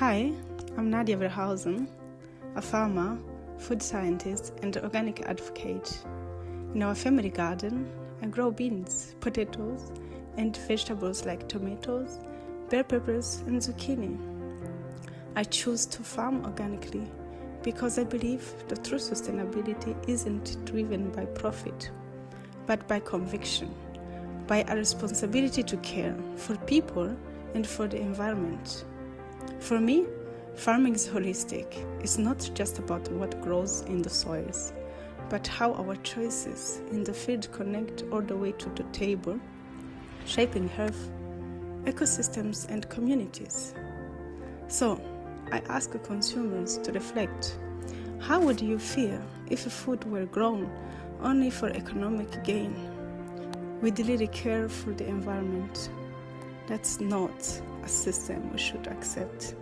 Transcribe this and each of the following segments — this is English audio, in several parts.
Hi, I'm Nadia Verhausen, a farmer, food scientist, and organic advocate. In our family garden, I grow beans, potatoes, and vegetables like tomatoes, bell peppers, and zucchini. I choose to farm organically because I believe the true sustainability isn't driven by profit, but by conviction, by a responsibility to care for people and for the environment. For me, farming is holistic. It's not just about what grows in the soils, but how our choices in the field connect all the way to the table, shaping health, ecosystems, and communities. So, I ask consumers to reflect. How would you feel if food were grown only for economic gain? We really care for the environment. That's not a system we should accept.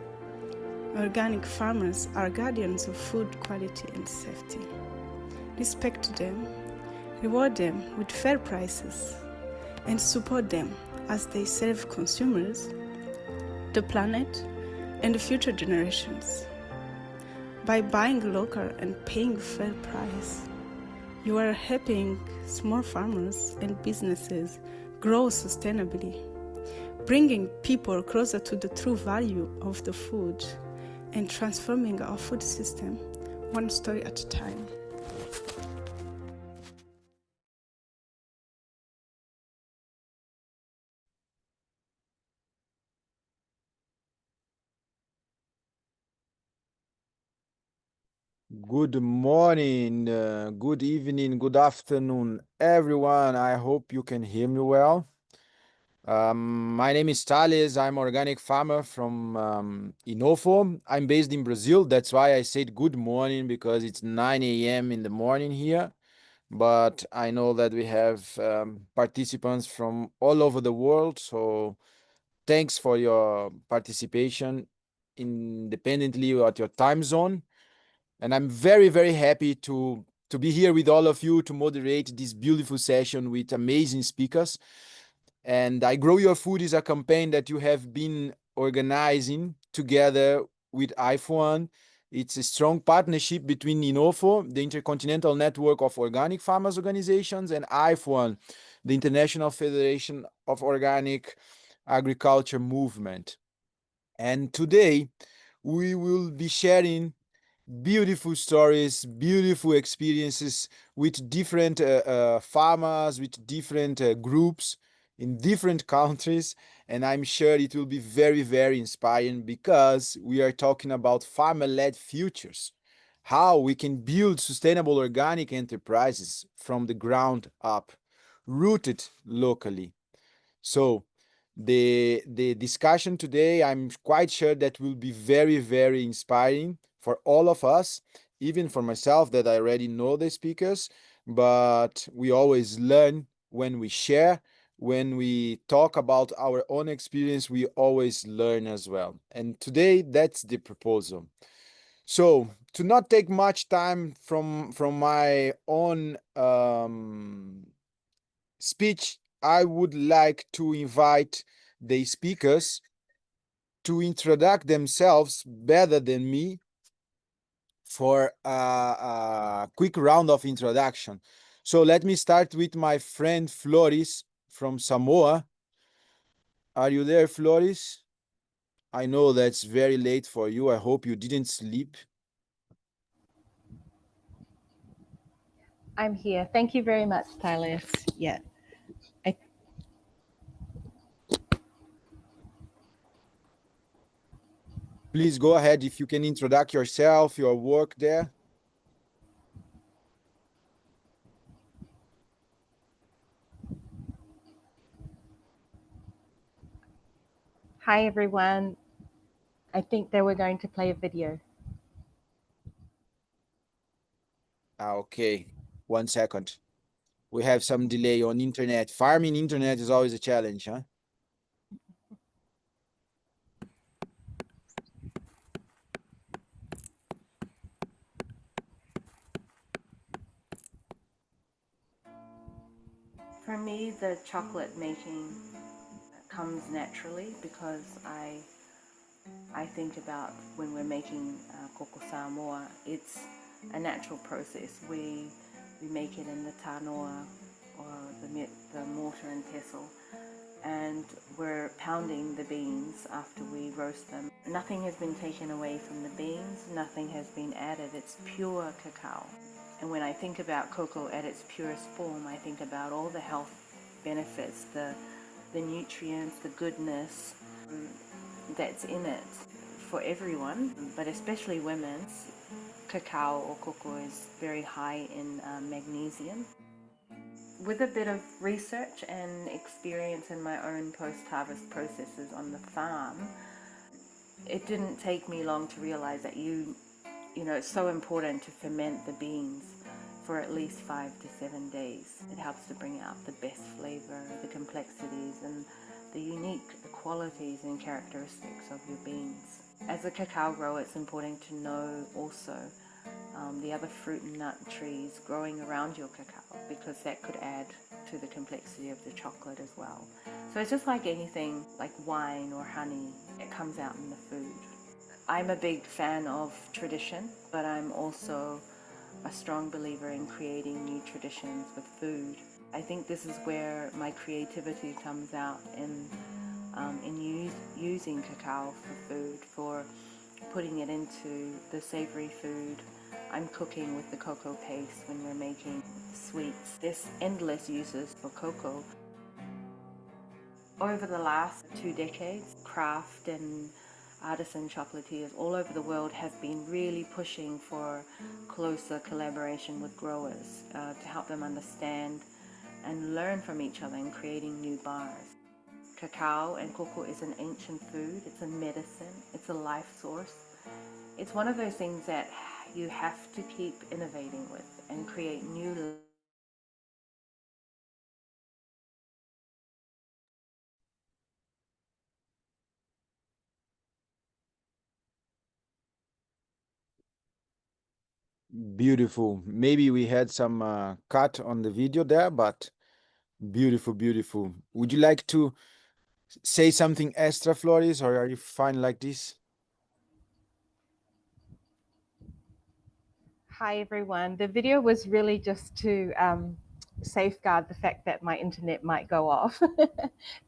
Organic farmers are guardians of food quality and safety. Respect them, reward them with fair prices, and support them as they serve consumers, the planet, and the future generations. By buying local and paying fair price, you are helping small farmers and businesses grow sustainably, bringing people closer to the true value of the food and transforming our food system one story at a time. Good morning, good evening, good afternoon, everyone. I hope you can hear me well. My name is Thales. I'm organic farmer from INOFO. I'm based in Brazil. That's why I said good morning, because it's 9 a.m. in the morning here. But I know that we have participants from all over the world. So thanks for your participation independently at your time zone. And I'm very, very happy to be here with all of you to moderate this beautiful session with amazing speakers. And I Grow Your Food is a campaign that you have been organizing together with IFOAM. It's a strong partnership between INOFO, the Intercontinental Network of Organic Farmers Organizations, and IFOAM, the International Federation of Organic Agriculture Movement. And today we will be sharing beautiful stories, beautiful experiences with different farmers, with different groups in different countries. And I'm sure it will be very, very inspiring, because we are talking about farmer-led futures, how we can build sustainable organic enterprises from the ground up, rooted locally. So the discussion today, I'm quite sure that will be very, very inspiring for all of us, even for myself, that I already know the speakers, but we always learn when we share. When we talk about our own experience, we always learn as well. And today, that's the proposal. So, to not take much time from my own speech, I would like to invite the speakers to introduce themselves better than me for a quick round of introduction. So let me start with my friend Floris from Samoa. Are you there, Floris? I know that's very late for you. I hope you didn't sleep. I'm here. Thank you very much, Thales. Yeah. Please go ahead if you can introduce yourself, your work there. Hi, everyone. I think they were going to play a video. Okay, 1 second. We have some delay on internet. Farming internet is always a challenge, huh? For me, the chocolate making comes naturally because I I think about when we're making coco Samoa, it's a natural process. We make it in the tanoa or the mortar and pestle, and we're pounding the beans after we roast them. Nothing has been taken away from the beans, nothing has been added. It's pure cacao. And when I think about cocoa at its purest form, I think about all the health benefits, the nutrients, the goodness that's in it for everyone, but especially women. Cacao or cocoa is very high in magnesium. With a bit of research and experience in my own post-harvest processes on the farm, it didn't take me long to realize that you know, it's so important to ferment the beans for at least 5 to 7 days. It helps to bring out the best flavor, the complexities, and the unique qualities and characteristics of your beans. As a cacao grower, it's important to know also the other fruit and nut trees growing around your cacao, because that could add to the complexity of the chocolate as well. So it's just like anything, like wine or honey, it comes out in the food. I'm a big fan of tradition, but I'm also a strong believer in creating new traditions with food. I think this is where my creativity comes out in using cacao for food, for putting it into the savory food. I'm cooking with the cocoa paste when we're making sweets. There's endless uses for cocoa. Over the last 2 decades, craft and artisan chocolatiers all over the world have been really pushing for closer collaboration with growers to help them understand and learn from each other in creating new bars. Cacao and cocoa is an ancient food, it's a medicine, it's a life source. It's one of those things that you have to keep innovating with and create new. Beautiful. Maybe we had some cut on the video there, but beautiful, beautiful. Would you like to say something extra, Floris, or are you fine like this? Hi, everyone. The video was really just to safeguard the fact that my internet might go off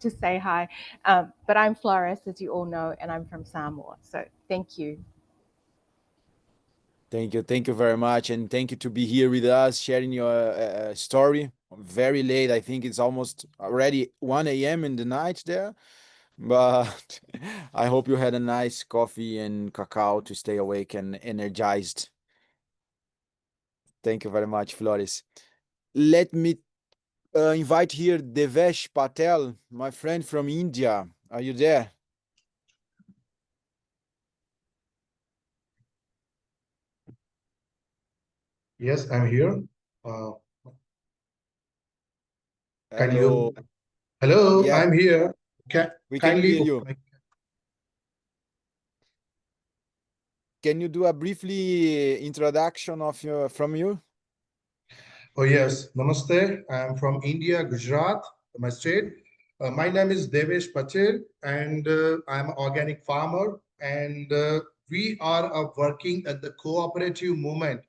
to say hi. But I'm Floris, as you all know, and I'm from Samoa. So thank you. Thank you. Thank you very much. And thank you to be here with us, sharing your story. Very late. I think it's almost already 1 a.m. in the night there. But I hope you had a nice coffee and cacao to stay awake and energized. Thank you very much, Floris. Let me invite here Devesh Patel, my friend from India. Are you there? Yes, I'm here. Uh, Kindly Hello. you. Hello, Yeah, I'm here. we can Kindly. hear you. Can you do a briefly introduction of from you? Oh yes, Namaste. I'm from India, Gujarat, my state. My name is Devesh Patel, and I'm an organic farmer. And we are working at the cooperative movement.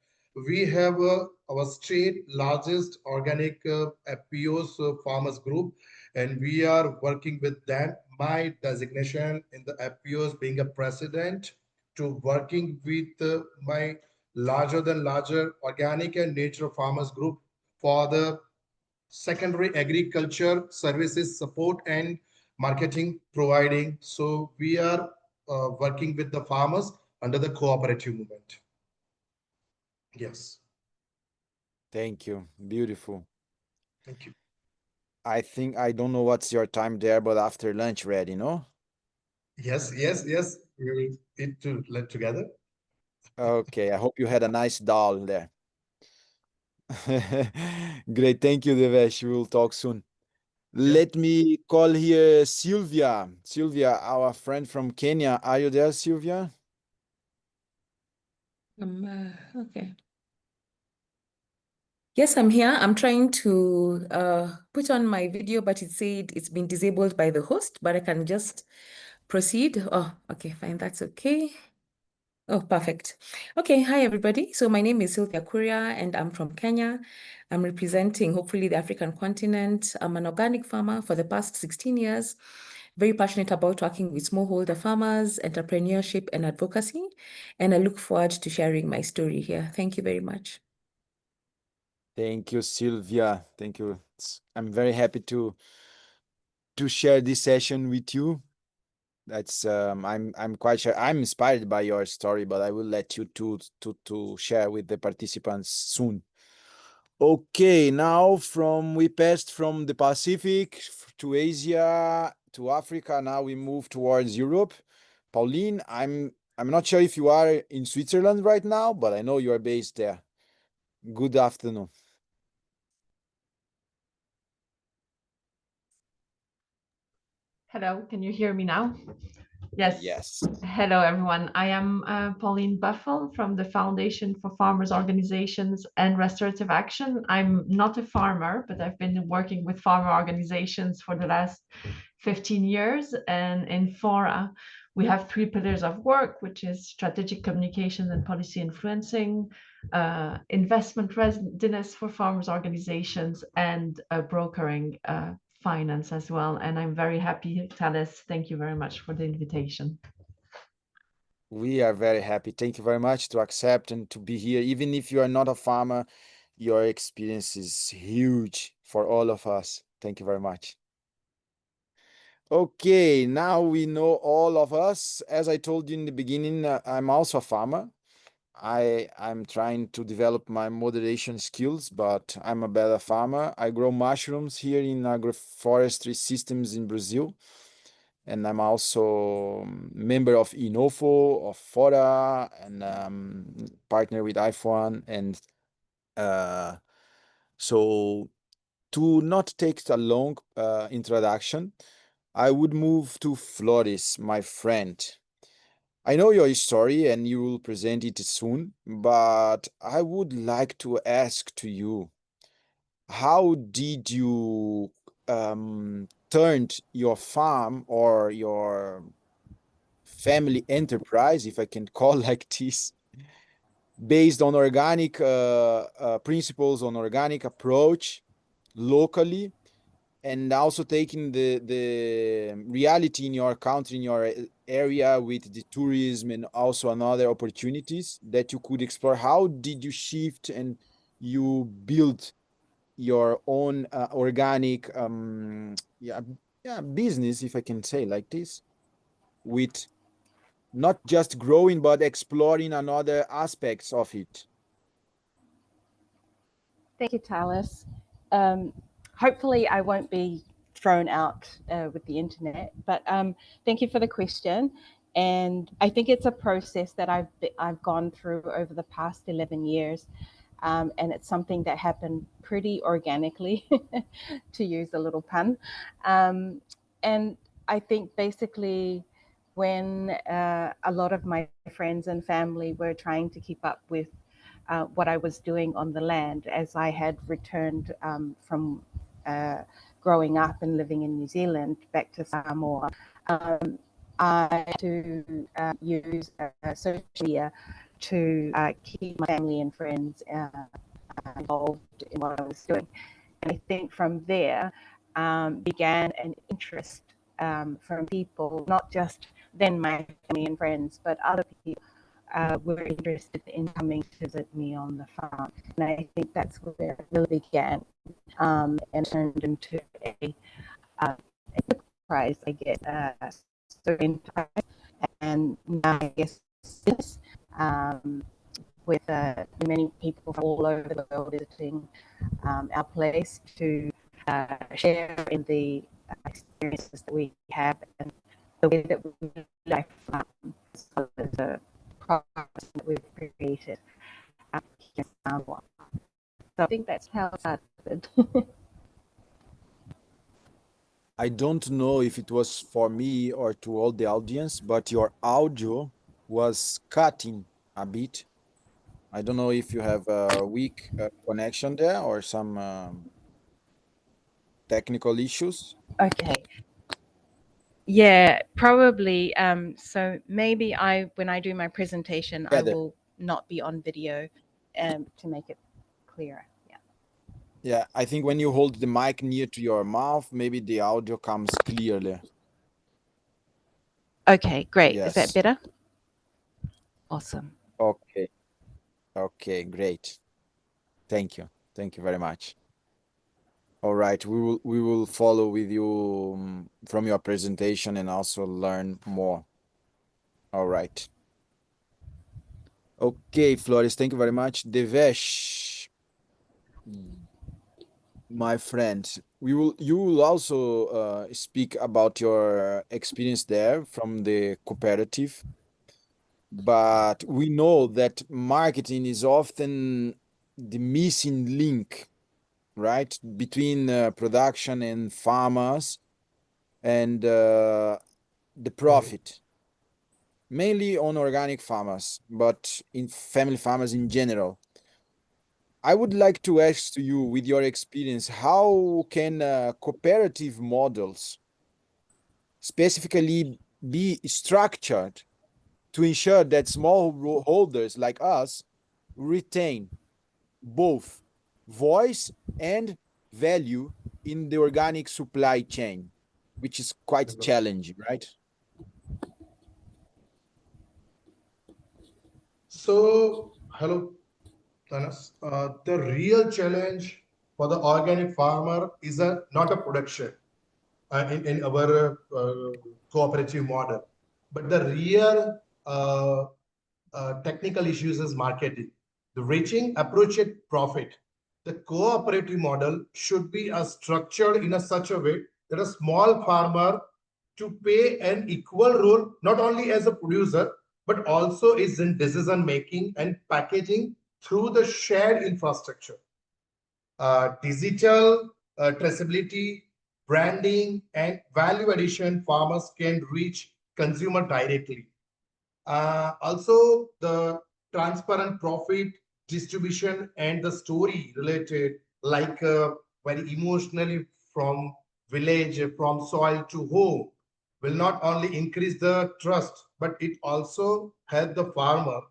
We have our state largest organic FPOs farmers group, and we are working with them. My designation in the FPOs being a president to working with my larger than larger organic and nature farmers group for the secondary agriculture services support and marketing providing. So we are working with the farmers under the cooperative movement. Yes. Thank you. Beautiful. Thank you. I think I don't know what's your time there, but after lunch ready, no? Yes, yes, yes. We will eat to let together. Okay, I hope you had a nice dal there. Great, thank you, Devesh. We'll talk soon. Yeah. Let me call here Sylvia. Sylvia, our friend from Kenya. Are you there, Sylvia? Okay. Yes, I'm here. I'm trying to put on my video, but it said it's been disabled by the host, but I can just proceed? Oh, okay, fine. That's okay. Oh, perfect. Okay, hi everybody. So my name is Sylvia Kuria and I'm from Kenya. I'm representing hopefully the African continent. I'm an organic farmer for the past 16 years, very passionate about working with smallholder farmers, entrepreneurship and advocacy. And I look forward to sharing my story here. Thank you very much. Thank you, Sylvia. Thank you. I'm very happy to share this session with you. That's I'm quite sure I'm inspired by your story, but I will let you to share with the participants soon. Okay, now we passed from the Pacific to Asia to Africa. Now we move towards Europe. Pauline, I'm not sure if you are in Switzerland right now, but I know you are based there. Good afternoon. Hello, can you hear me now? Yes. Yes. Hello, everyone. I am Pauline Buffle from the Foundation for Farmers Organizations and Restorative Action. I'm not a farmer, but I've been working with farmer organizations for the last 15 years. And in FORA, we have 3 pillars of work, which is strategic communications and policy influencing, investment readiness for farmers organizations, and brokering finance as well. And I'm very happy, Thales. Thank you very much for the invitation. We are very happy. Thank you very much to accept and to be here. Even if you are not a farmer, your experience is huge for all of us. Thank you very much. Okay, now we know all of us. As I told you in the beginning, I'm also a farmer. I'm trying to develop my moderation skills, but I'm a better farmer. I grow mushrooms here in agroforestry systems in Brazil. And I'm also member of INOFO, of FORA, and partner with IFOAM. And so to not take a long introduction, I would move to Floris, my friend. I know your story and you will present it soon, but I would like to ask to you, how did you turned your farm or your family enterprise, if I can call like this, based on organic principles, on organic approach locally, and also taking the reality in your country, in your area with the tourism and also another opportunities that you could explore. How did you shift and you build your own organic business, if I can say like this, with not just growing, but exploring another aspects of it? Thank you, Talis. Hopefully I won't be thrown out with the internet, but thank you for the question. And I think it's a process that I've gone through over the past 11 years. And it's something that happened pretty organically, to use a little pun. And I think basically when a lot of my friends and family were trying to keep up with what I was doing on the land, as I had returned from growing up and living in New Zealand back to Samoa, I had to use social media to keep my family and friends involved in what I was doing. And I think from there began an interest from people, not just then my family and friends, but other people were interested in coming to visit me on the farm. And I think that's where it really began and turned into a enterprise, I guess, so enterprise. And now I guess this, with many people from all over the world visiting our place to share in the experiences that we have and the way that we live as well as the products that we've created here in Samoa. So I think that's how it started. I don't know if it was for me or to all the audience, but your audio was cutting a bit. I don't know if you have a weak connection there or some technical issues. Okay. Yeah, probably. So maybe when I do my presentation, I Better. will not be on video to make it clearer. Yeah. Yeah, I think when you hold the mic near to your mouth, maybe the audio comes clearly. Okay, great. Is that Yes. better? Awesome. Okay. Okay, great. Thank you. Thank you very much. All right, we will follow with you from your presentation and also learn more. All right. Okay, Floris, thank you very much. Devesh, my friend, you will also speak about your experience there from the cooperative, but we know that marketing is often the missing link, right, between production and farmers and the profit, mainly on organic farmers, but in family farmers in general. I would like to ask to you, with your experience, how can cooperative models specifically be structured to ensure that smallholders like us retain both voice and value in the organic supply chain, which is quite challenging, right? So, hello, Thanas. The real challenge for the organic farmer is not a production in our cooperative model, but the real technical issues is marketing. The reaching appropriate profit. The cooperative model should be structured in such a way that a small farmer to play an equal role, not only as a producer, but also is in decision making and packaging through the shared infrastructure. Digital traceability, branding, and value addition, farmers can reach consumer directly. Also, the transparent profit distribution and the story related, like very emotionally from village, from soil to home, will not only increase the trust, but it also help the farmer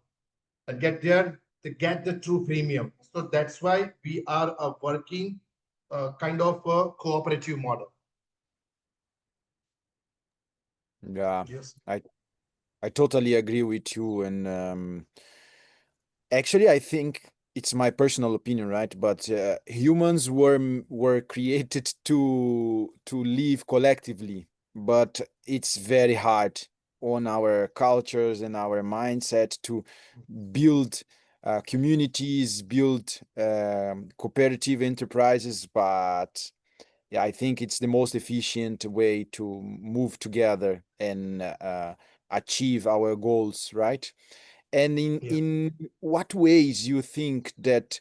get the true premium. So that's why we are working kind of a cooperative model. Yeah, Yes. I totally agree with you. And actually, I think it's my personal opinion, right? But humans were created to live collectively, but it's very hard on our cultures and our mindset to build communities, build cooperative enterprises. But yeah, I think it's the most efficient way to move together and achieve our goals, right? And Yeah. in what ways you think that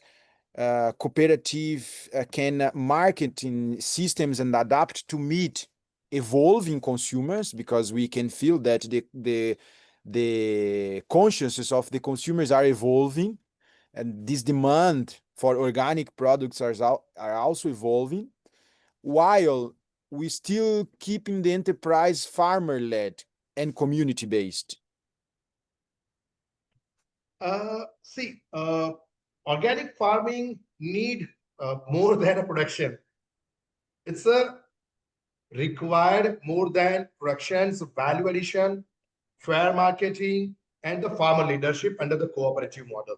cooperative can marketing systems and adapt to meet evolving consumers? Because we can feel that the consciousness of the consumers are evolving, and this demand for organic products are also evolving, while we still keeping the enterprise farmer-led and community-based. See, organic farming need more than a production. It's a required more than productions, value addition, fair marketing, and the farmer leadership under the cooperative model.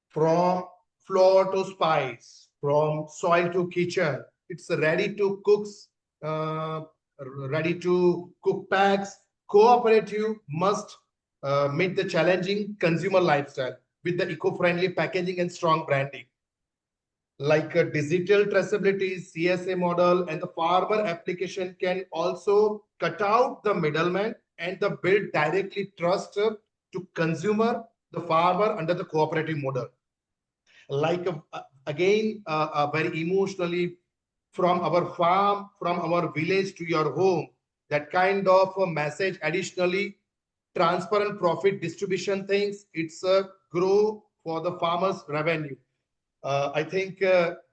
From floor to spice, from soil to kitchen, it's ready to cook packs. Cooperative must meet the challenging consumer lifestyle with the eco-friendly packaging and strong branding, like a digital traceability, CSA model, and the farmer application can also cut out the middleman and the build directly trust to consumer, the farmer under the cooperative model. Like again, very emotionally from our farm, from our village to your home, that kind of a message. Additionally, transparent profit distribution things, it's a grow for the farmers revenue. I think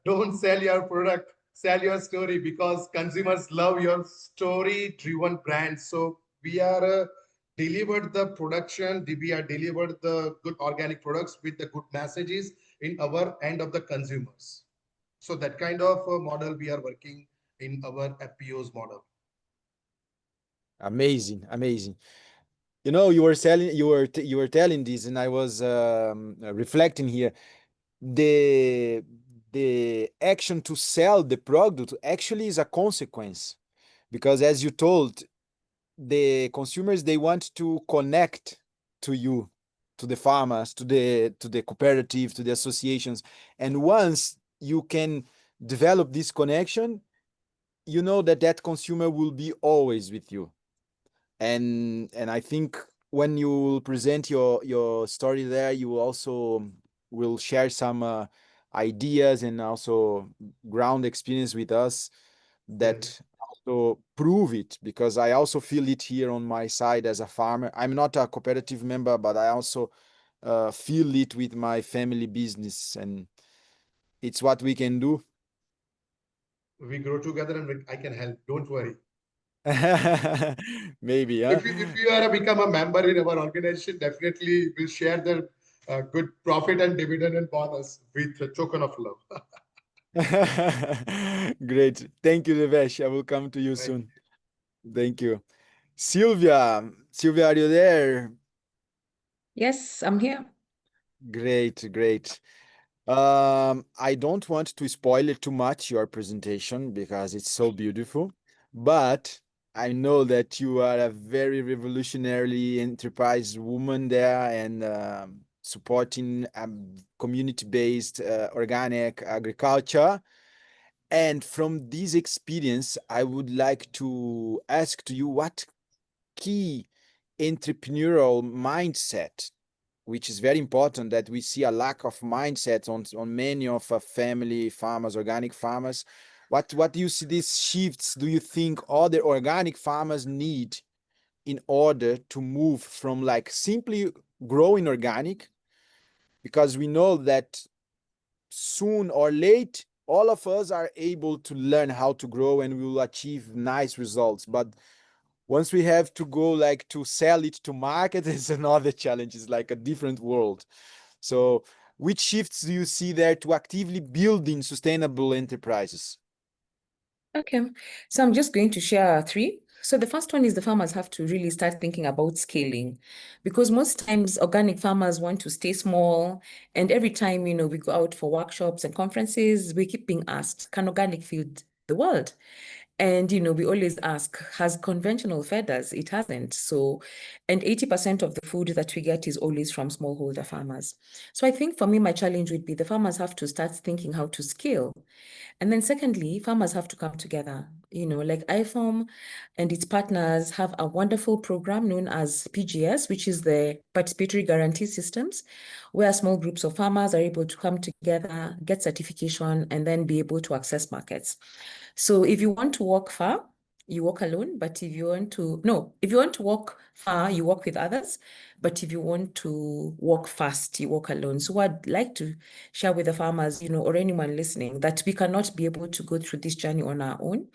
don't sell your product sell your story because consumers love your story-driven brand. So we are delivered the production, we are delivered the good organic products with the good messages in our end of the consumers. So that kind of model we are working in our FPO's model. Amazing, amazing. You know, you were telling this, and I was reflecting here. The the action to sell the product actually is a consequence, because as you told, the consumers, they want to connect to you, to the farmers, to the cooperative, to the associations, and once you can develop this connection, you know that that consumer will be always with you. And I think when you will present your story there, you also will share some ideas and also ground experience with us that Yes. also prove it, because I also feel it here on my side as a farmer. I'm not a cooperative member, but I also feel it with my family business, and it's what we can do. We grow together and I can help. Don't worry. Maybe, huh? If you are become a member in our organization, definitely we'll share the good profit and dividend and bonus with a token of love. Great. Thank you, Devesh. I will come to you Thank soon. Thank you. Sylvia, Sylvia, are you there? Yes, I'm here. Great, great. I don't want to spoil it too much, your presentation, because it's so beautiful, but I know that you are a very revolutionary enterprise woman there, and supporting community-based organic agriculture. And from this experience, I would like to ask to you, what key entrepreneurial mindset, which is very important, that we see a lack of mindset on many of our family farmers, organic farmers. What do you see these shifts, do you think other organic farmers need in order to move from like simply growing organic? Because we know that soon or late, all of us are able to learn how to grow and we will achieve nice results. But once we have to go like to sell it to market, it's another challenge. It's like a different world. So which shifts do you see there to actively building sustainable enterprises? Okay, so I'm just going to share three. So the first one is the farmers have to really start thinking about scaling, because most times organic farmers want to stay small. And every time, we go out for workshops and conferences, we keep being asked, can organic feed the world? And, we always ask, has conventional fed us? It hasn't. So, and 80% of the food that we get is always from smallholder farmers. So I think for me, my challenge would be the farmers have to start thinking how to scale. And then secondly, farmers have to come together. Like IFOAM and its partners have a wonderful program known as PGS, which is the Participatory Guarantee Systems, where small groups of farmers are able to come together, get certification, and then be able to access markets. So if you want to walk far, you walk alone. But if you want to walk far, you walk with others. But if you want to walk fast, you walk alone. So I'd like to share with the farmers, or anyone listening, that we cannot be able to go through this journey on our own.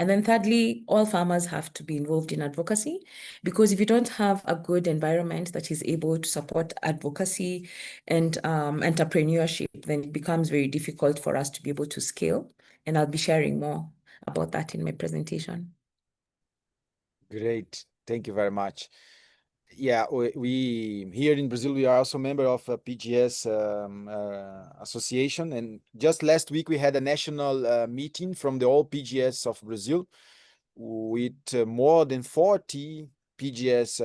And then thirdly, all farmers have to be involved in advocacy, because if you don't have a good environment that is able to support advocacy and entrepreneurship, then it becomes very difficult for us to be able to scale. And I'll be sharing more about that in my presentation. Great. Thank you very much. Yeah, we here in Brazil, we are also a member of a PGS association. And just last week, we had a national meeting from the all PGS of Brazil with more than 40 PGS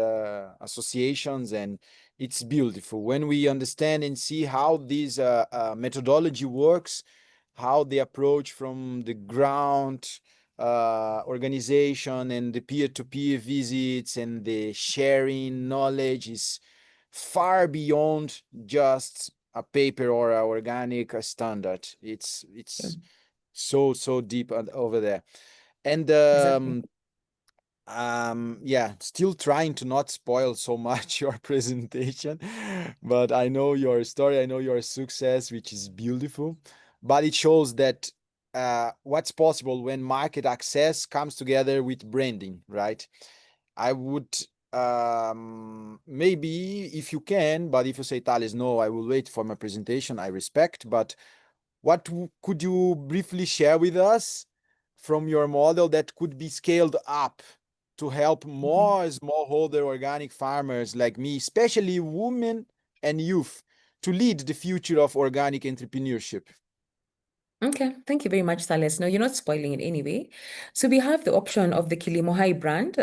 associations. And it's beautiful when we understand and see how this methodology works, how the approach from the ground organization and the peer-to-peer visits and the sharing knowledge is far beyond just a paper or an organic standard. It's so deep over there. And Exactly. yeah, still trying to not spoil so much your presentation, but I know your story, I know your success, which is beautiful, but it shows that what's possible when market access comes together with branding, right? I would maybe if you can, but if you say, Thales, no, I will wait for my presentation, I respect, but what could you briefly share with us from your model that could be scaled up to help more smallholder organic farmers like me, especially women and youth, to lead the future of organic entrepreneurship? Okay, thank you very much, Thales. No, you're not spoiling it anyway. So we have the option of the Kilimo brand,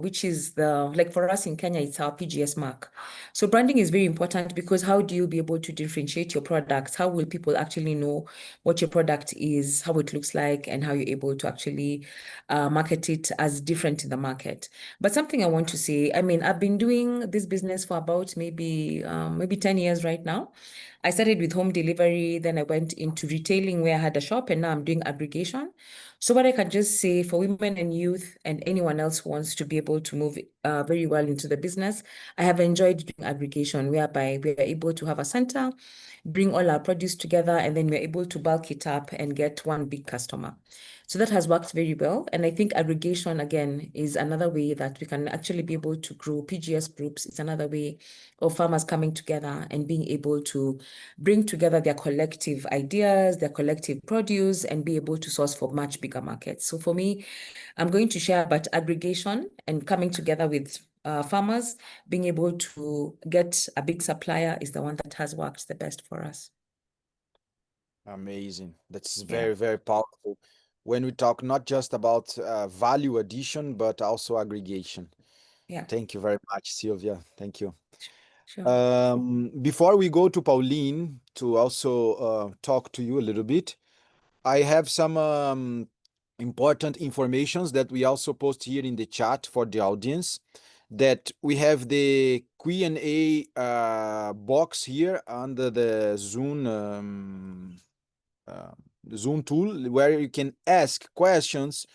which is like for us in Kenya, it's our PGS mark. So branding is very important because how do you be able to differentiate your products? How will people actually know what your product is, how it looks like, and how you're able to actually market it as different in the market? But something I want to say, I mean, I've been doing this business for about maybe 10 years right now. I started with home delivery, then I went into retailing where I had a shop, and now I'm doing aggregation. So what I can just say for women and youth and anyone else who wants to be able to move very well into the business, I have enjoyed doing aggregation, whereby we are able to have a center, bring all our produce together, and then we're able to bulk it up and get one big customer. So that has worked very well. And I think aggregation, again, is another way that we can actually be able to grow PGS groups. It's another way of farmers coming together and being able to bring together their collective ideas, their collective produce, and be able to source for much bigger markets. So for me, I'm going to share about aggregation and coming together with farmers, being able to get a big supplier is the one that has worked the best for us. Amazing. That's very, very powerful. When we talk not just about value addition, but also aggregation. Yeah. Thank you very much, Sylvia. Thank you. Sure. Before we go to Pauline to also talk to you a little bit, I have some important informations that we also post here in the chat for the audience. That we have the Q&A box here under the Zoom tool, where you can ask questions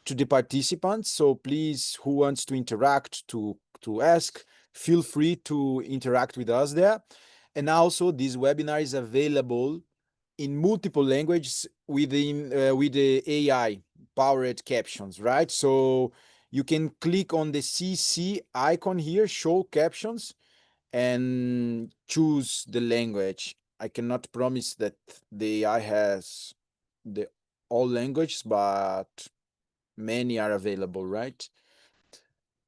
to the participants. So please, who wants to interact, to ask, feel free to interact with us there. And also, this webinar is available in multiple languages with the AI powered captions, right? So you can click on the CC icon here, show captions, and choose the language. I cannot promise that the AI has all languages, but many are available, right?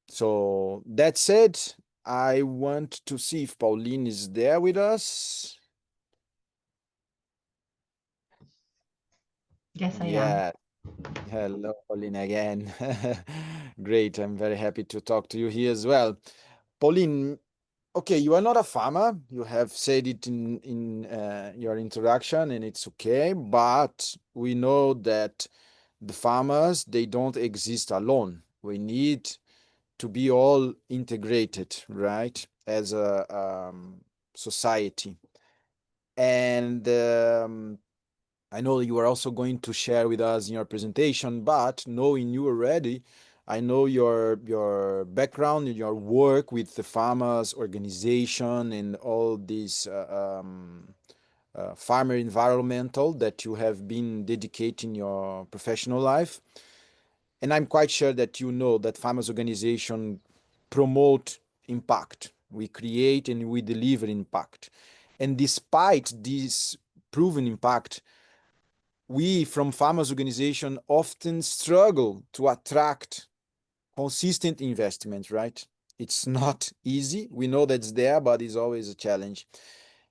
So that said, I want to see if Pauline is there with us. Yes, I am. Yeah. Hello, Pauline, again. Great. I'm very happy to talk to you here as well. Pauline, okay, you are not a farmer. You have said it in your introduction, and it's okay. But we know that the farmers, they don't exist alone. We need to be all integrated, right, as a society. And I know you are also going to share with us in your presentation, but knowing you already, I know your background and your work with the farmers organization and all these farmer environmental that you have been dedicating your professional life. And I'm quite sure that you know that farmers organization promote impact. We create and we deliver impact. And despite this proven impact, we from farmers organization often struggle to attract consistent investment, right? It's not easy. We know that's there, but it's always a challenge.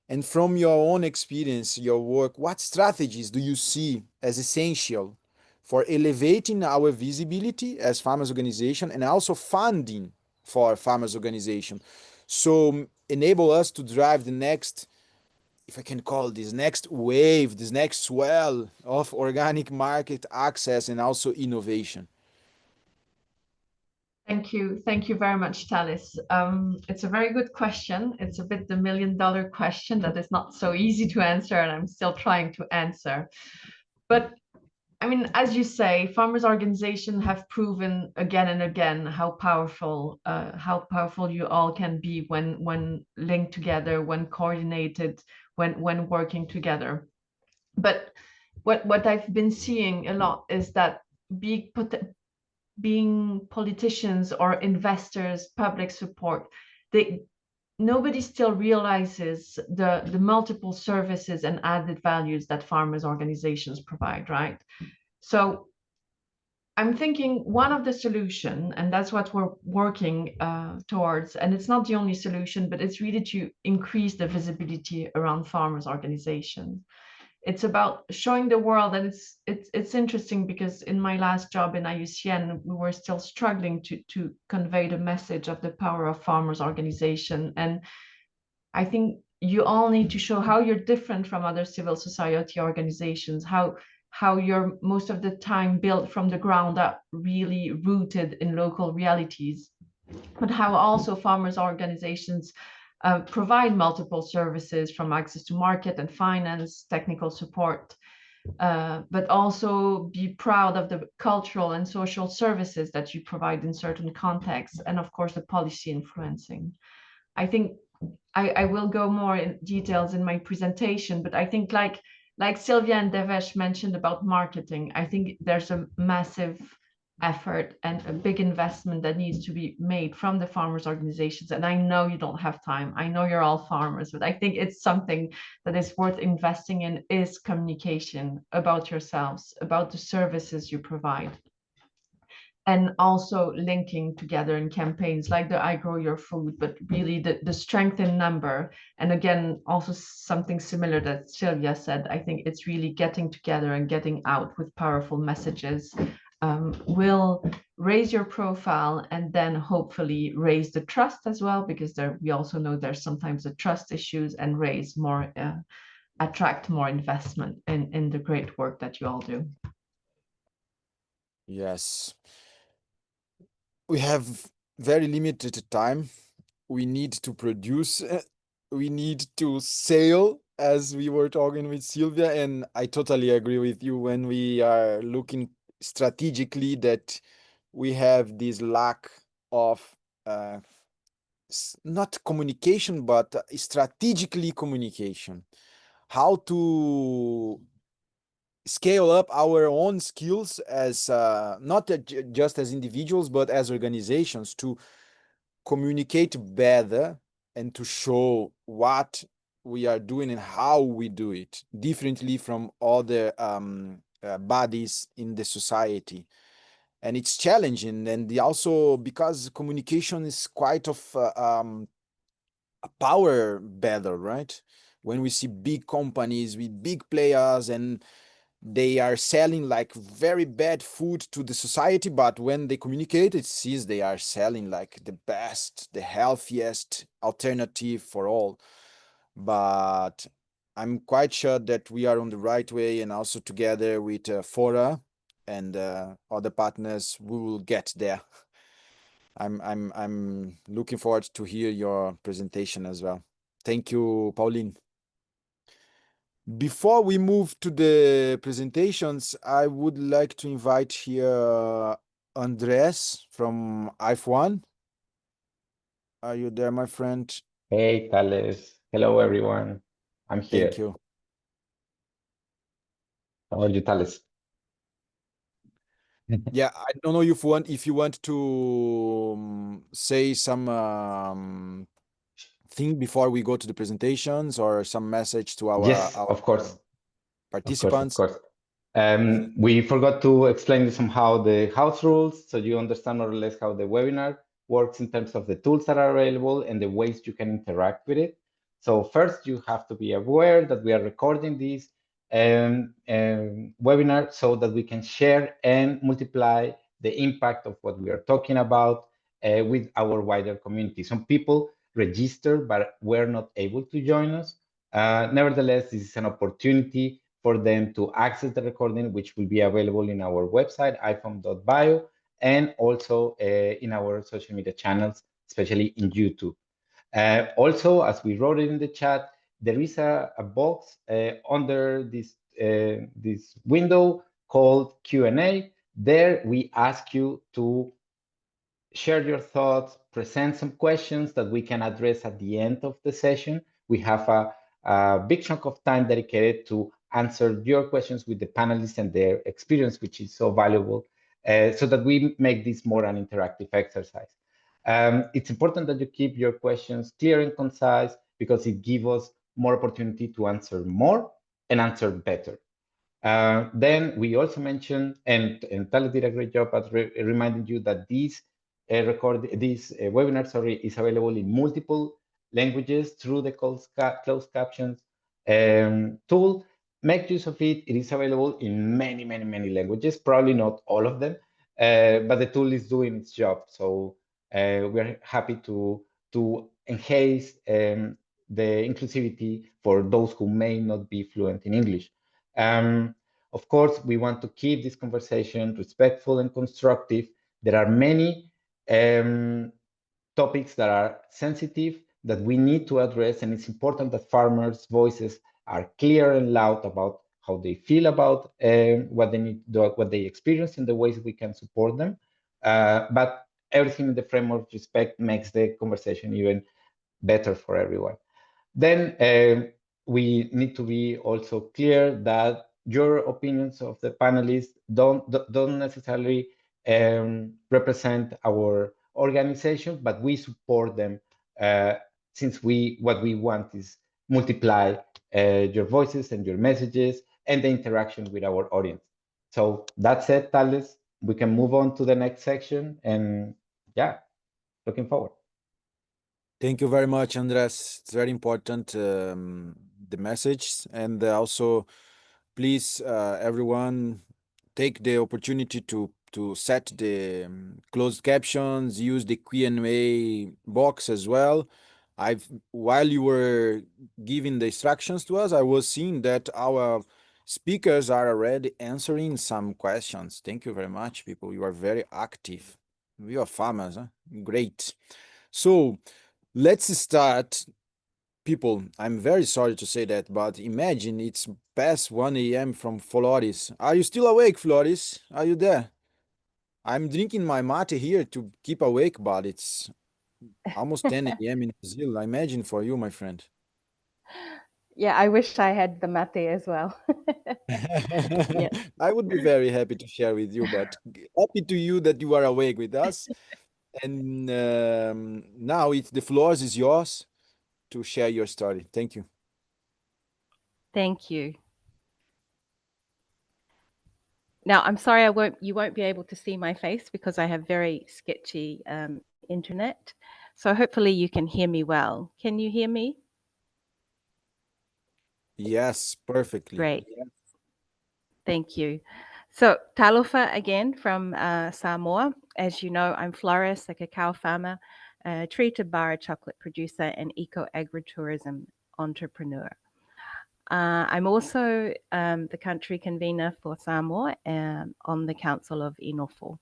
And from your own experience, your work, what strategies do you see as essential for elevating our visibility as farmers organization and also funding for farmers organization? So enable us to drive the next, if I can call this next wave, this next swell of organic market access and also innovation. Thank you. Thank you very much, Thales. It's a very good question. It's a bit the million-dollar question that is not so easy to answer, and I'm still trying to answer. But I mean, as you say, farmers' organizations have proven again and again how powerful you all can be when linked together, when coordinated, when working together. But what I've been seeing a lot is that being politicians or investors, public support, nobody still realizes the multiple services and added values that farmers organizations provide, right? So I'm thinking one of the solution, and that's what we're working towards, and it's not the only solution, but it's really to increase the visibility around farmers organizations. It's about showing the world, and it's interesting because in my last job in IUCN, we were still struggling to convey the message of the power of farmers organization. And I think you all need to show how you're different from other civil society organizations, how you're most of the time built from the ground up, really rooted in local realities, but how also farmers organizations provide multiple services, from access to market and finance, technical support, but also be proud of the cultural and social services that you provide in certain contexts, and of course the policy influencing. I think I will go more in details in my presentation, but I think like Sylvia and Devesh mentioned about marketing, I think there's a massive effort and a big investment that needs to be made from the farmers organizations. And I know you don't have time. I know you're all farmers, but I think it's something that is worth investing in, is communication about yourselves, about the services you provide. And also linking together in campaigns like the I Grow Your Food, but really the strength in number. And again, also something similar that Sylvia said, I think it's really getting together and getting out with powerful messages will raise your profile, and then hopefully raise the trust as well, because we also know there's sometimes the trust issues, and raise more, attract more investment in the great work that you all do. Yes. We have very limited time. We need to produce, we need to sell, as we were talking with Sylvia, and I totally agree with you when we are looking strategically that we have this lack of not communication, but strategically communication. How to scale up our own skills as not just as individuals, but as organizations, to communicate better and to show what we are doing and how we do it differently from other bodies in the society. And it's challenging, and also because communication is quite of a power battle, right? When we see big companies with big players, and they are selling like very bad food to the society, but when they communicate, it sees they are selling like the best, the healthiest alternative for all. But I'm quite sure that we are on the right way, and also together with Fora and other partners, we will get there. I'm looking forward to hear your presentation as well. Thank you, Pauline. Before we move to the presentations, I would like to invite here Andres from IFOAM. Are you there, my friend? Hey, Thales. Hello, everyone. I'm here. Thank you. How are you, Thales? Yeah, I don't know if you want to say some thing before we go to the presentations, or some message to our, Yes, of course. Participants. Of course. We forgot to explain somehow the house rules, so you understand more or less how the webinar works in terms of the tools that are available and the ways you can interact with it. So first, you have to be aware that we are recording this webinar so that we can share and multiply the impact of what we are talking about with our wider community. Some people registered but were not able to join us. Nevertheless, this is an opportunity for them to access the recording, which will be available in our website, ifoam.bio, and also in our social media channels, especially in YouTube. Also, as we wrote it in the chat, there is a box under this window called Q&A. There we ask you to share your thoughts, present some questions that we can address at the end of the session. We have a big chunk of time dedicated to answer your questions with the panelists and their experience, which is so valuable, so that we make this more an interactive exercise. It's important that you keep your questions clear and concise, because it gives us more opportunity to answer more and answer better. Then we also mentioned, and Tali did a great job at reminding you that this webinar, is available in multiple languages through the closed captions tool. Make use of it. It is available in many, many, many languages, probably not all of them, but the tool is doing its job. So we're happy to enhance the inclusivity for those who may not be fluent in English. Of course, we want to keep this conversation respectful and constructive. There are many topics that are sensitive that we need to address, and it's important that farmers' voices are clear and loud about how they feel about what they need, what they experience, and the ways we can support them. But everything in the framework of respect makes the conversation even better for everyone. Then we need to be also clear that your opinions of the panelists don't necessarily represent our organization, but we support them, since what we want is multiply your voices and your messages and the interaction with our audience. So that's it, Thales. We can move on to the next section, and yeah, looking forward. Thank you very much, Andres. It's very important, the message. And also, please, everyone, take the opportunity to set the closed captions, use the Q&A box as well. While you were giving the instructions to us, I was seeing that our speakers are already answering some questions. Thank you very much, people. You are very active. We are farmers, huh? Great. So let's start. People, I'm very sorry to say that, but imagine it's past 1 a.m. from Floris. Are you still awake, Floris? Are you there? I'm drinking my mate here to keep awake, but it's almost 10 a.m. in Brazil. I imagine for you, my friend. Yeah, I wish I had the mate as well. Yeah. I would be very happy to share with you, but happy to you that you are awake with us. And now the floor is yours to share your story. Thank you. Thank you. Now, I'm sorry you won't be able to see my face because I have very sketchy internet. So hopefully you can hear me well. Can you hear me? Yes, perfectly. Great. Thank you. So talofa again from Samoa. As you know, I'm Floris, a cacao farmer, a treated bar chocolate producer, and eco-agritourism entrepreneur. I'm also the country convener for Samoa on the Council of INOFO.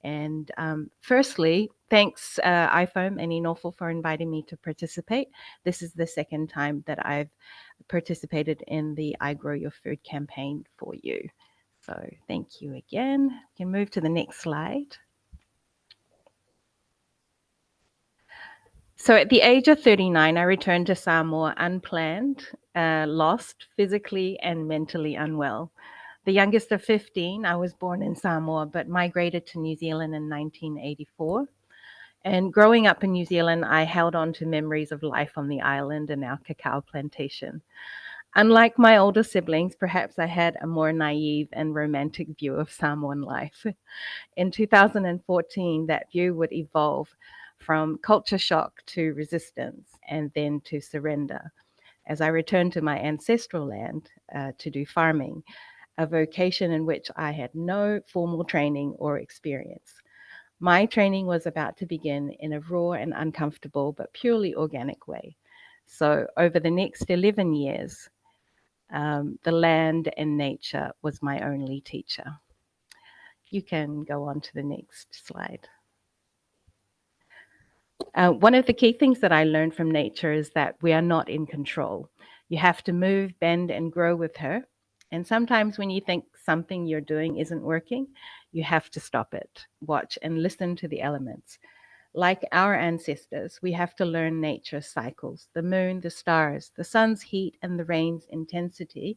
And firstly, thanks IFOAM and INOFO for inviting me to participate. This is the second time that I've participated in the I Grow Your Food campaign for you. So thank you again. We can move to the next slide. So at the age of 39, I returned to Samoa unplanned, lost, physically and mentally unwell. The youngest of 15, I was born in Samoa, but migrated to New Zealand in 1984. And growing up in New Zealand, I held on to memories of life on the island and our cacao plantation. Unlike my older siblings, perhaps I had a more naive and romantic view of Samoan life. In 2014, that view would evolve from culture shock to resistance and then to surrender as I returned to my ancestral land to do farming, a vocation in which I had no formal training or experience. My training was about to begin in a raw and uncomfortable but purely organic way. So over the next 11 years, the land and nature was my only teacher. You can go on to the next slide. One of the key things that I learned from nature is that we are not in control. You have to move, bend, and grow with her. And sometimes when you think something you're doing isn't working, you have to stop it, watch, and listen to the elements. Like our ancestors, we have to learn nature's cycles, the moon, the stars, the sun's heat and the rain's intensity,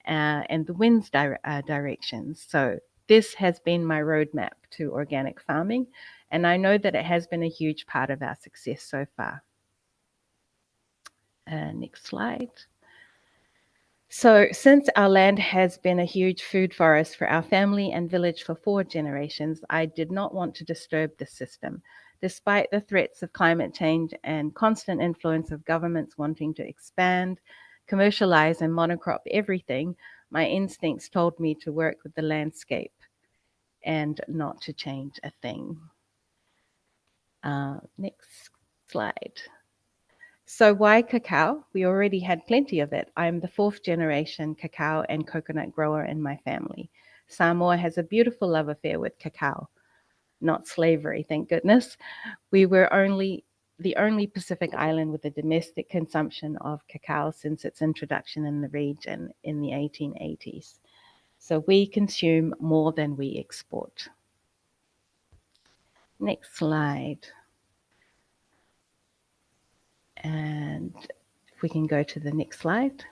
and the wind's directions. So this has been my roadmap to organic farming, and I know that it has been a huge part of our success so far. Next slide. So since our land has been a huge food forest for our family and village for 4 generations, I did not want to disturb this system. Despite the threats of climate change and constant influence of governments wanting to expand, commercialize and monocrop everything, my instincts told me to work with the landscape and not to change a thing. Next slide. So why cacao? We already had plenty of it. I'm the 4th generation cacao and coconut grower in my family. Samoa has a beautiful love affair with cacao, not slavery, thank goodness. We were the only Pacific island with a domestic consumption of cacao since its introduction in the region in the 1880s. So we consume more than we export. Next slide. And if we can go to the next slide.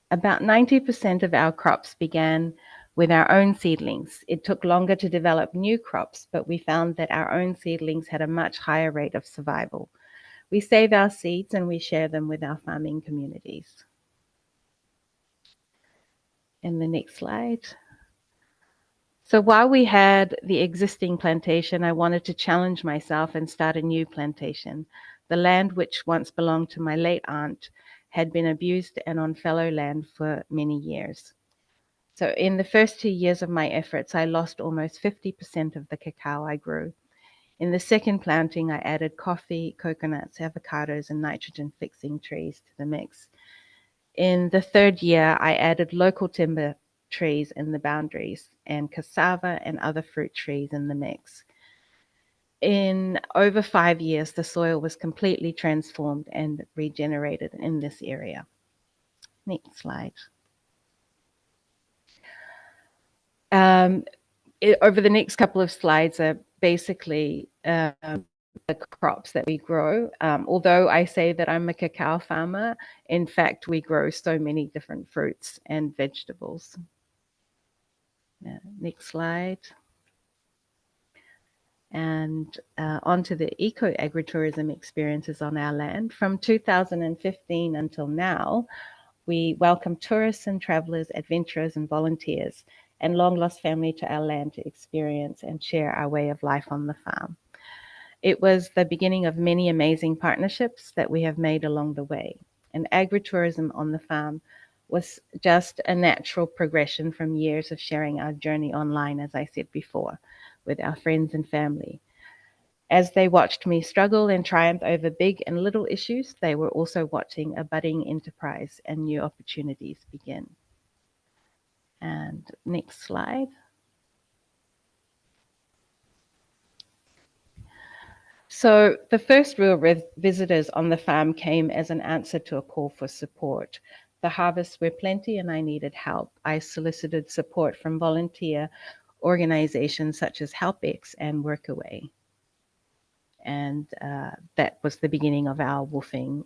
About 90% of our crops began with our own seedlings. It took longer to develop new crops, but we found that our own seedlings had a much higher rate of survival. We save our seeds and we share them with our farming communities. In the next slide. So while we had the existing plantation, I wanted to challenge myself and start a new plantation. The land which once belonged to my late aunt had been abused and on fallow land for many years. So in the first 2 years of my efforts, I lost almost 50% of the cacao I grew. In the second planting, I added coffee, coconuts, avocados, and nitrogen-fixing trees to the mix. In the third year, I added local timber trees in the boundaries and cassava and other fruit trees in the mix. In over 5 years, the soil was completely transformed and regenerated in this area. Next slide. Over the next couple of slides are basically the crops that we grow. Although I say that I'm a cacao farmer, in fact, we grow so many different fruits and vegetables. Next slide. And onto the eco-agritourism experiences on our land. From 2015 until now, we welcome tourists and travelers, adventurers and volunteers, and long-lost family to our land to experience and share our way of life on the farm. It was the beginning of many amazing partnerships that we have made along the way. And agritourism on the farm was just a natural progression from years of sharing our journey online, as I said before, with our friends and family. As they watched me struggle and triumph over big and little issues, they were also watching a budding enterprise and new opportunities begin. And next slide. So the first real visitors on the farm came as an answer to a call for support. The harvests were plenty and I needed help. I solicited support from volunteer organizations such as HelpX and Workaway. And that was the beginning of our woofing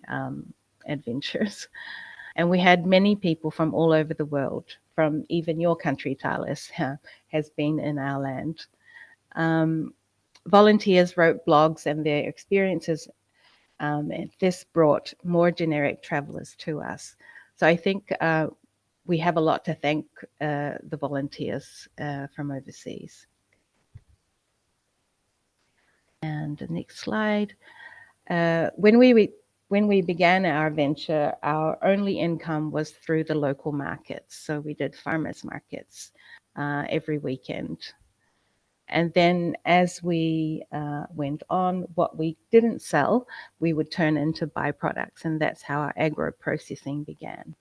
adventures. And we had many people from all over the world, from even your country, Thales, has been in our land. Volunteers wrote blogs and their experiences, and this brought more generic travelers to us. So I think we have a lot to thank the volunteers from overseas. And the next slide. When we began our venture, our only income was through the local markets. So we did farmers markets every weekend. And then as we went on, what we didn't sell, we would turn into byproducts. And that's how our agro-processing began.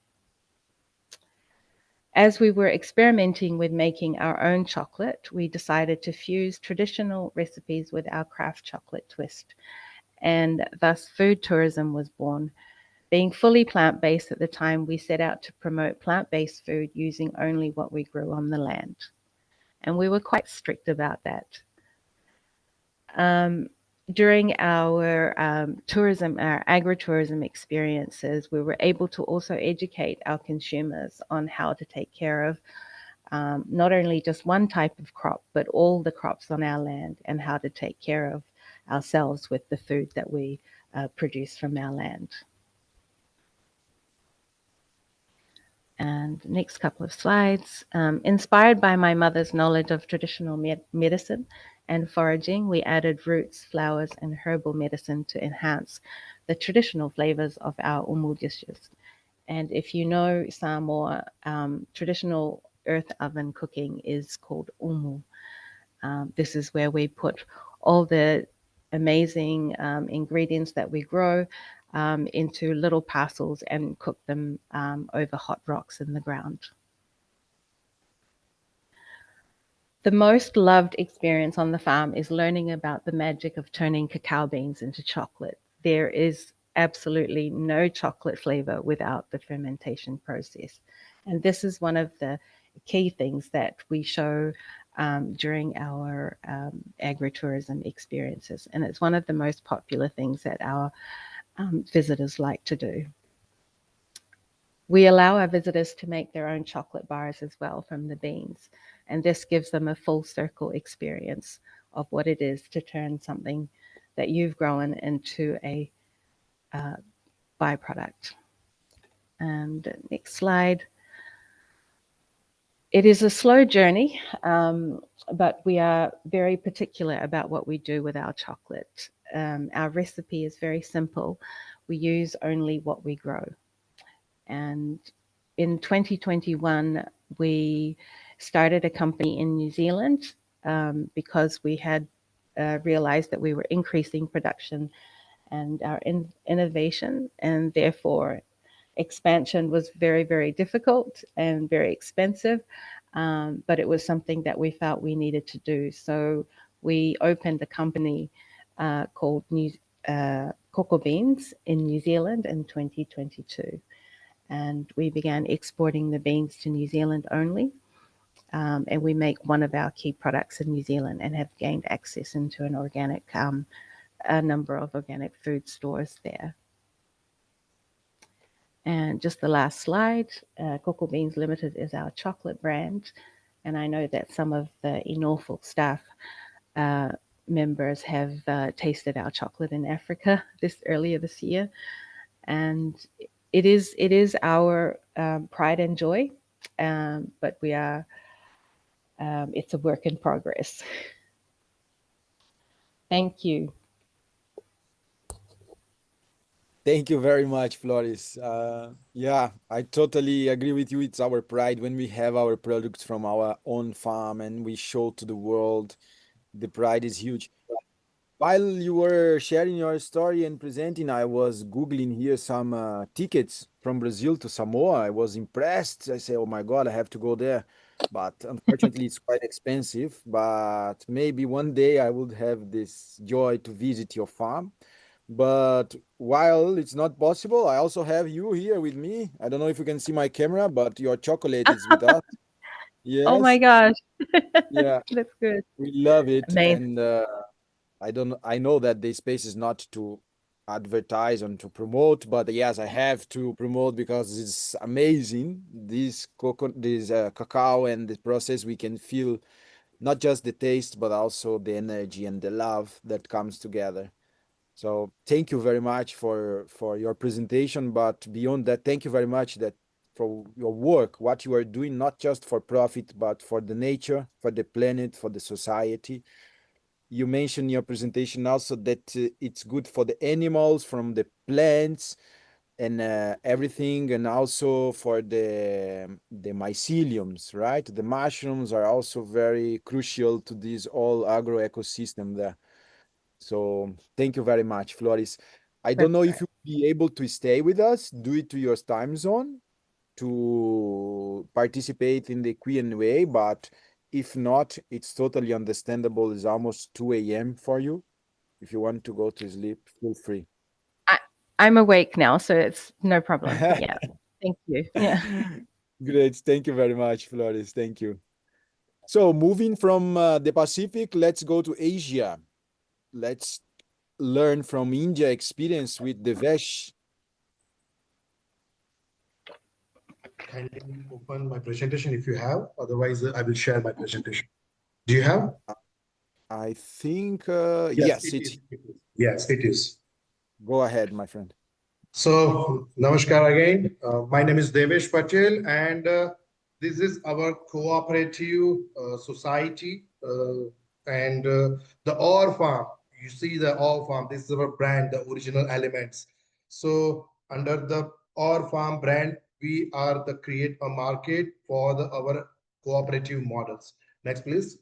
As we were experimenting with making our own chocolate, we decided to fuse traditional recipes with our craft chocolate twist. And thus food tourism was born. Being fully plant-based at the time, we set out to promote plant-based food using only what we grew on the land. And we were quite strict about that. during our tourism, our agritourism experiences, we were able to also educate our consumers on how to take care of not only just one type of crop, but all the crops on our land, and how to take care of ourselves with the food that we produce from our land. And next couple of slides. Inspired by my mother's knowledge of traditional medicine and foraging, we added roots, flowers, and herbal medicine to enhance the traditional flavors of our umu dishes. And if you know Samoa, traditional earth oven cooking is called umu. This is where we put all the amazing ingredients that we grow into little parcels and cook them over hot rocks in the ground. The most loved experience on the farm is learning about the magic of turning cacao beans into chocolate. There is absolutely no chocolate flavor without the fermentation process. And this is one of the key things that we show during our agritourism experiences. And it's one of the most popular things that our visitors like to do. We allow our visitors to make their own chocolate bars as well from the beans. And this gives them a full circle experience of what it is to turn something that you've grown into a byproduct. And next slide. It is a slow journey, but we are very particular about what we do with our chocolate. Our recipe is very simple. We use only what we grow. And in 2021, we started a company in New Zealand because we had realized that we were increasing production and our innovation, and therefore expansion was very, very difficult and very expensive, but it was something that we felt we needed to do. So we opened a company called Cocoa Beans in New Zealand in 2022. And we began exporting the beans to New Zealand only. And we make one of our key products in New Zealand and have gained access into an organic, a number of organic food stores there. And just the last slide, Cocoa Beans Limited is our chocolate brand. And I know that some of the INOFO staff members have tasted our chocolate in Africa earlier this year. And it is our pride and joy, but we are, it's a work in progress. Thank you. Thank you very much, Floris. Yeah, I totally agree with you. It's our pride when we have our products from our own farm and we show to the world. The pride is huge. While you were sharing your story and presenting, I was Googling here some tickets from Brazil to Samoa. I was impressed. I say, oh my God, I have to go there. But unfortunately, it's quite expensive. But maybe one day I would have this joy to visit your farm. But while it's not possible, I also have you here with me. I don't know if you can see my camera, but your chocolate is with us. Oh my Yes. gosh. Yeah, That's good. we love it. Amazing. And I know that the space is not to advertise and to promote, but yes, I have to promote because it's amazing. This cacao and the process, we can feel not just the taste, but also the energy and the love that comes together. So thank you very much for your presentation. But beyond that, thank you very much that for your work, what you are doing, not just for profit, but for the nature, for the planet, for the society. You mentioned in your presentation also that it's good for the animals, from the plants and everything, and also for the myceliums, right? The mushrooms are also very crucial to this all agro ecosystem there. So thank you very much, Floris. I don't know if you'll be able to stay with us due to your time zone to participate in the Q&A, but if not, it's totally understandable. It's almost 2 a.m. for you. If you want to go to sleep, feel free. I'm awake now, so it's no problem. Yeah. Thank you. Yeah. Great. Thank you very much, Floris. Thank you. So moving from the Pacific, let's go to Asia. Let's learn from India experience with Devesh. Kindly open my presentation if you have. Otherwise, I will share my presentation. Do you have? I think, Yes, yes, it is. Yes, it is. Go ahead, my friend. So, namaskar again. My name is Devesh Patel, and this is our cooperative society and the OFOAM. You see the OFOAM. This is our brand, the original elements. So, under the OFOAM brand, we are the create a market for our cooperative models. Next, please.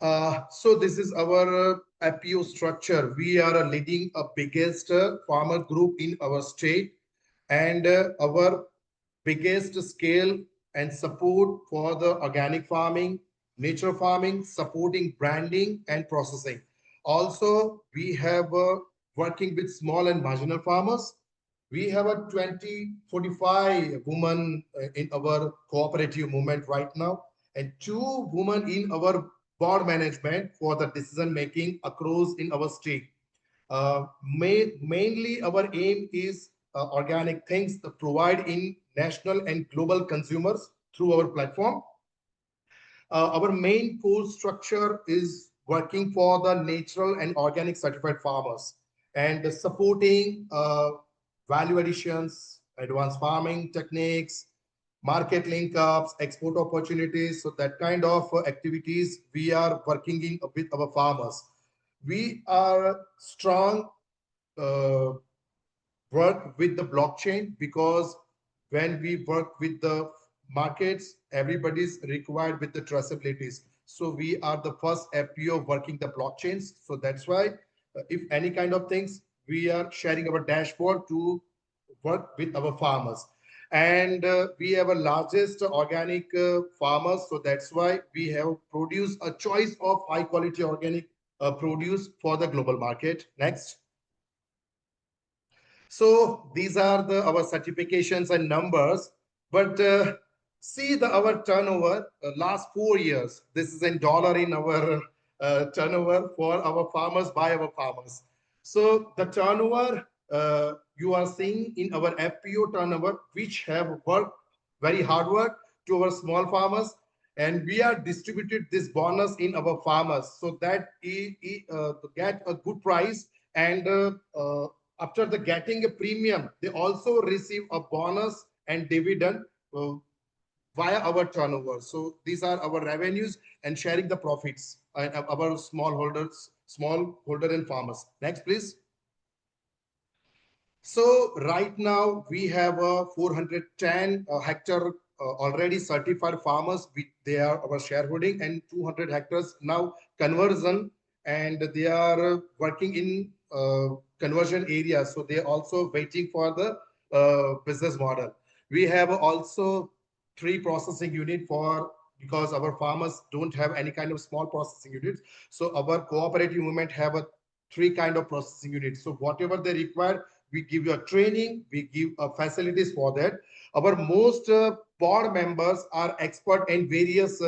So this is our FPO structure. We are leading a biggest farmer group in our state, and our biggest scale and support for the organic farming, nature farming, supporting branding and processing. Also, we have working with small and marginal farmers. We have a 45 women in our cooperative movement right now, and 2 women in our board management for the decision making across in our state. Mainly our aim is organic things to provide in national and global consumers through our platform. Our main core structure is working for the natural and organic certified farmers and supporting value additions, advanced farming techniques, market link ups, export opportunities. So that kind of activities we are working in with our farmers. We are strong work with the blockchain because when we work with the markets, everybody's required with the traceabilities. So we are the first FPO working the blockchains. So that's why if any kind of things, we are sharing our dashboard to work with our farmers. And we have a largest organic farmers. So that's why we have produced a choice of high quality organic produce for the global market. Next. So these are our certifications and numbers, but see our turnover last 4 years. This is in dollar in our turnover for our farmers by our farmers. So the turnover you are seeing in our FPO turnover, which have worked very hard work to our small farmers, and we are distributed this bonus in our farmers so that to get a good price and after the getting a premium, they also receive a bonus and dividend via our turnover. So these are our revenues and sharing the profits and our smallholder and farmers. Next, please. So right now we have 410 hectare already certified farmers. They are our shareholding, and 200 hectares now conversion, and they are working in conversion areas. So they are also waiting for the business model. We have also 3 processing unit for because our farmers don't have any kind of small processing units. So our cooperative movement have 3 kind of processing units. So whatever they require, we give you a training, we give facilities for that. Our most board members are expert in various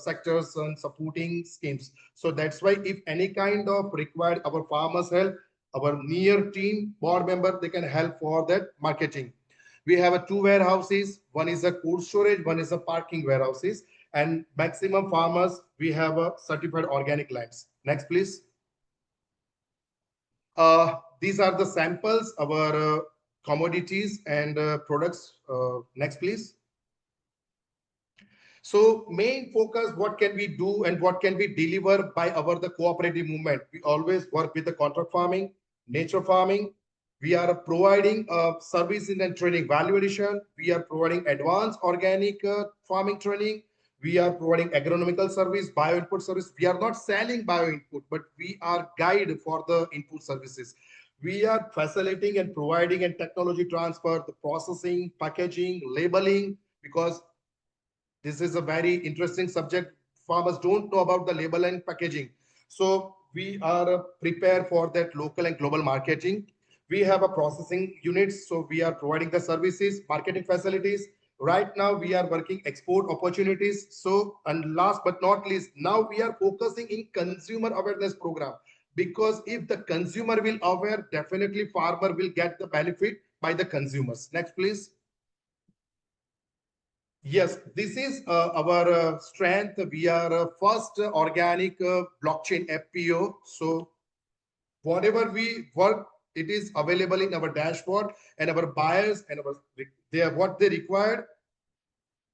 sectors and supporting schemes. So that's why if any kind of required our farmers help, our near team board member, they can help for that marketing. We have 2 warehouses. One is a cold storage, one is a parking warehouses, and maximum farmers, we have a certified organic lands. Next, please. These are the samples, our commodities and products. Next, please. So main focus, what can we do and what can we deliver by the cooperative movement? We always work with the contract farming, nature farming. We are providing services and training value addition. We are providing advanced organic farming training. We are providing agronomical service, bio input service. We are not selling bio input, but we are guide for the input services. We are facilitating and providing and technology transfer, the processing, packaging, labeling, because this is a very interesting subject. Farmers don't know about the label and packaging. So we are prepared for that local and global marketing. We have a processing units. So we are providing the services, marketing facilities. right now we are working export opportunities. So, and last but not least, now we are focusing in consumer awareness program, because if the consumer will aware, definitely farmer will get the benefit by the consumers. Next, please. Yes, this is our strength. We are first organic blockchain FPO. So whatever we work, it is available in our dashboard, and our buyers and what they require.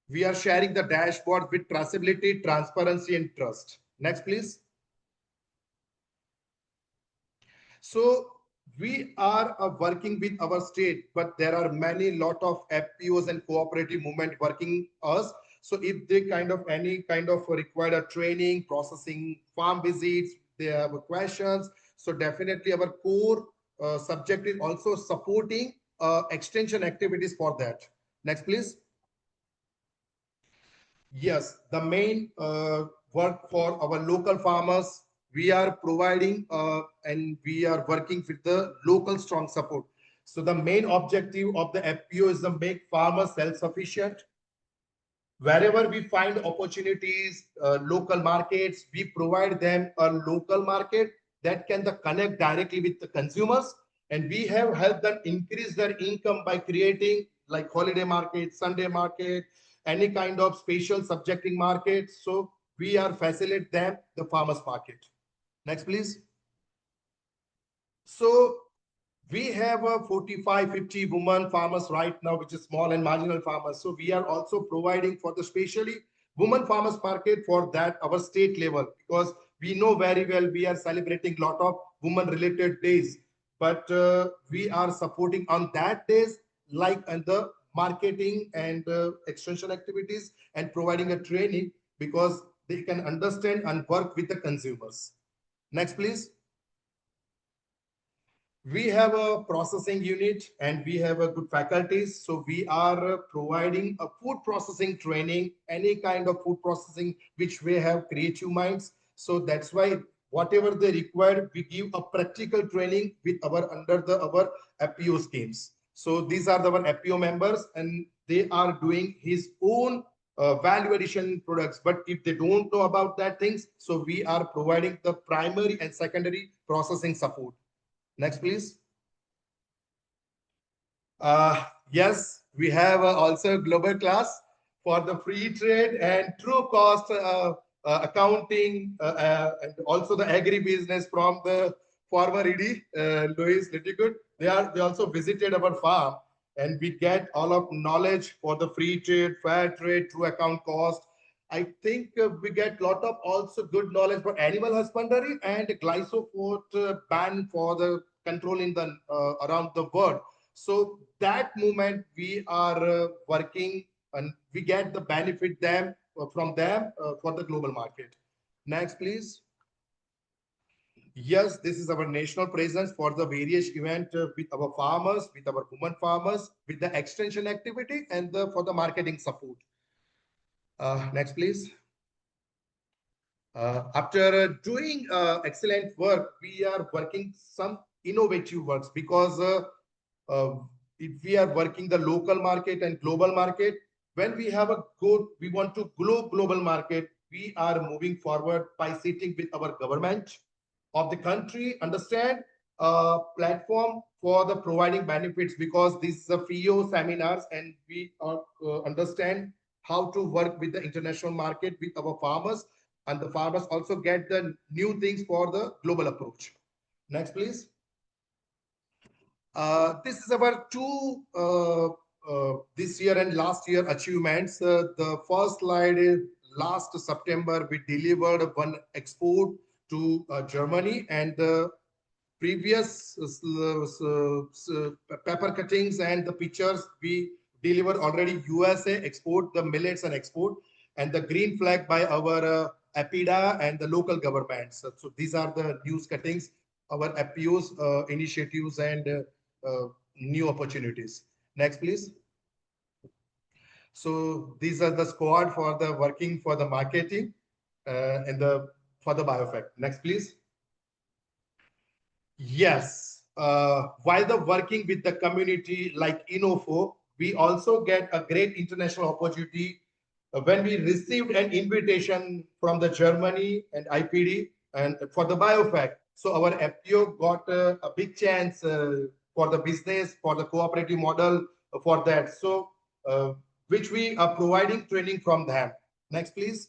We are sharing the dashboard with traceability, transparency, and trust. Next, please. So we are working with our state, but there are many lot of FPOs and cooperative movement working us. So if they any kind of required a training, processing, farm visits, they have questions. So definitely our core subject is also supporting extension activities for that. Next, please. Yes, the main work for our local farmers, we are providing and we are working with the local strong support. So the main objective of the FPO is to make farmers self-sufficient. Wherever we find opportunities, local markets, we provide them a local market that can connect directly with the consumers. And we have helped them increase their income by creating like holiday market, Sunday market, any kind of special subjecting market. So we are facilitate them the farmers market. Next, please. So we have a 45-50 women farmers right now, which is small and marginal farmers. So we are also providing for the specially women farmers market for that our state level, because we know very well we are celebrating a lot of women related days, but we are supporting on that days like and the marketing and extension activities and providing a training, because they can understand and work with the consumers. Next, please. We have a processing unit and we have a good faculties. So we are providing a food processing training, any kind of food processing, which we have creative minds. So that's why whatever they require, we give a practical training with our our FPO schemes. So these are our FPO members and they are doing his own value addition products. But if they don't know about that things, so we are providing the primary and secondary processing support. Next, please. Yes, we have also global class for the free trade and true cost accounting and also the agribusiness from the former ED, Louis Littigood. They also visited our farm and we get all of knowledge for the free trade, fair trade, true account cost. I think we get a lot of also good knowledge for animal husbandry and glyphosate ban for the control in the around the world. So that movement we are working and we get the benefit from them for the global market. Next, please. Yes, this is our national presence for the various event with our farmers, with our women farmers, with the extension activity and for the marketing support. Next, please. After doing excellent work, we are working some innovative works, because if we are working the local market and global market, when we have we want to global market, we are moving forward by sitting with our government of the country, understand platform for the providing benefits, because these are FIO seminars and we understand how to work with the international market with our farmers, and the farmers also get the new things for the global approach. Next, please. This is our two this year and last year achievements. The first slide is last September, we delivered one export to Germany, and the previous paper cuttings and the pictures we delivered already USA export, the millets and export, and the green flag by our APIDA and the local governments. So these are the news cuttings, our FPOs initiatives and new opportunities. Next, please. So these are the squad for the working for the marketing and for the biofact. Next, please. Yes, while the working with the community like INOFO, we also get a great international opportunity when we received an invitation from the Germany and IPD and for the BioFact. So our FPO got a big chance for the business, for the cooperative model for that. So which we are providing training from them. Next, please.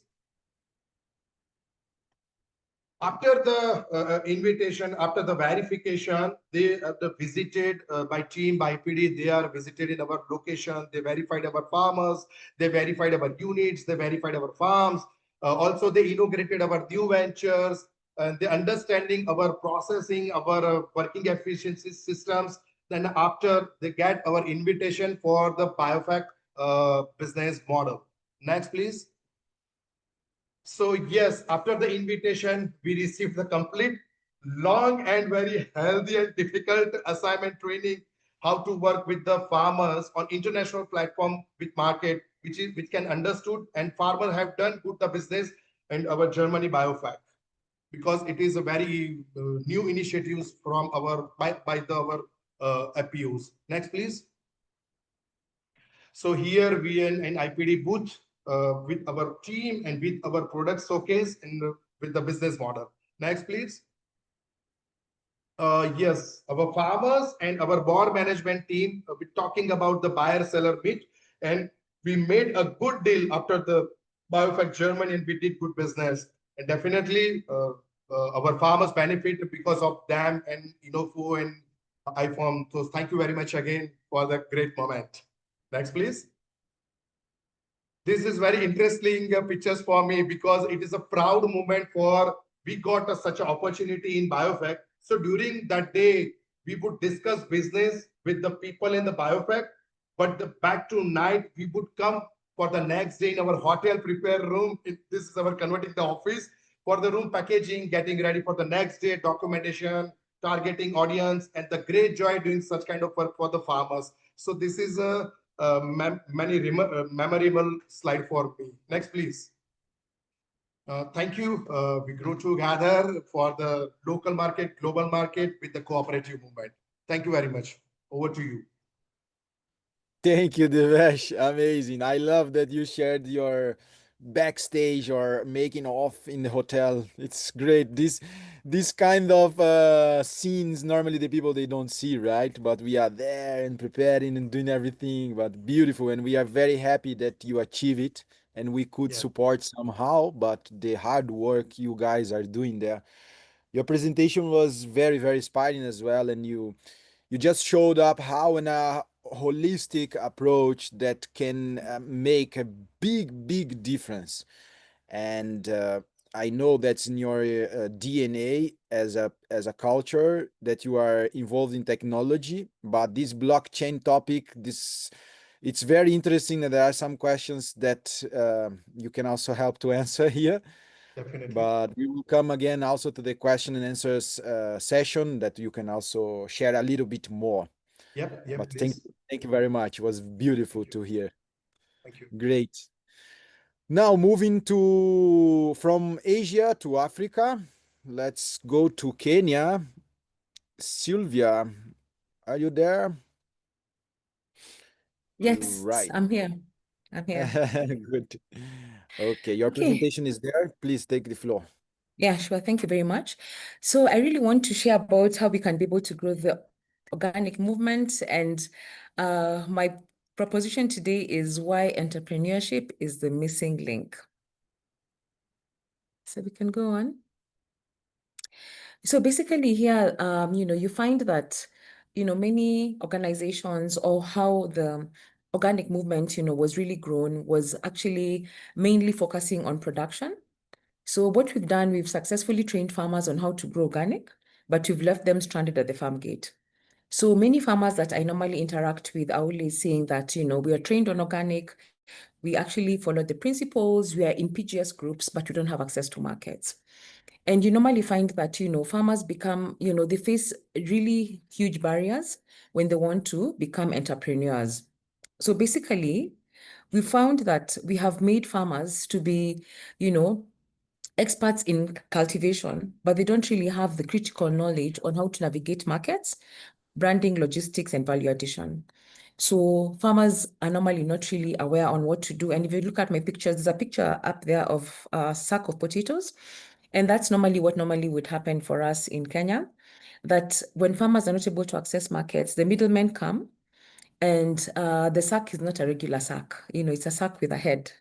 After the invitation, after the verification, they visited by team, by PD, they are visited in our location, they verified our farmers, they verified our units, they verified our farms. Also, they inaugurated our new ventures, and the understanding our processing, our working efficiency systems. Then after they get our invitation for the BioFact business model. Next, please. So yes, after the invitation, we received the complete, long and very healthy and difficult assignment training, how to work with the farmers on international platform with market, which can understood, and farmers have done good the business and our Germany BioFact, because it is a very new initiatives from our our FPOs. Next, please. So here we in an IPD booth with our team and with our product showcase and with the business model. Next, please. Yes, our farmers and our board management team, we're talking about the buyer-seller meet, and we made a good deal after the BioFact Germany, and we did good business. And definitely our farmers benefit because of them and INOFO and IFOAM. So thank you very much again for the great moment. Next, please. This is very interesting pictures for me because it is a proud moment for we got such an opportunity in BioFact. So during that day, we would discuss business with the people in the BioFact, but back to night, we would come for the next day in our hotel prepare room. This is our converting the office for the room packaging, getting ready for the next day, documentation, targeting audience, and the great joy doing such kind of work for the farmers. So this is a memorable slide for me. Next, please. Thank you. We grew together for the local market, global market with the cooperative movement. Thank you very much. Over to you. Thank you, Devesh. Amazing. I love that you shared your backstage or making off in the hotel. It's great. This kind of scenes normally the people they don't see, right? But we are there and preparing and doing everything, but beautiful. And we are very happy that you achieve it and we could support somehow, but the hard work you guys are doing there. Your presentation was very, very inspiring as well. And you just showed up how in a holistic approach that can make a big difference. And I know that's in your DNA as a culture that you are involved in technology, but this blockchain topic, it's very interesting, and there are some questions that you can also help to answer here. Definitely. But we will come again also to the question and answers session that you can also share a little bit more. Yep. But thank you very much. It was beautiful to hear. Thank you. Great. Now moving from Asia to Africa, let's go to Kenya. Sylvia, are you there? Yes, Right. I'm here. Good. Okay, your presentation is there. Please take the floor. Yeah, sure. Thank you very much. So I really want to share about how we can be able to grow the organic movement. And my proposition today is why entrepreneurship is the missing link. So we can go on. So basically here, you find that, many organizations, or how the organic movement, was really grown, was actually mainly focusing on production. So what we've done, we've successfully trained farmers on how to grow organic, but we've left them stranded at the farm gate. So many farmers that I normally interact with are always saying that, we are trained on organic, we actually follow the principles, we are in PGS groups, but we don't have access to markets. And you normally find that, farmers become, they face really huge barriers when they want to become entrepreneurs. So basically, we found that we have made farmers to be, experts in cultivation, but they don't really have the critical knowledge on how to navigate markets, branding, logistics, and value addition. So farmers are normally not really aware on what to do. And if you look at my pictures, there's a picture up there of a sack of potatoes. And that's normally what normally would happen for us in Kenya, that when farmers are not able to access markets, the middlemen come, and the sack is not a regular sack. It's a sack with a head.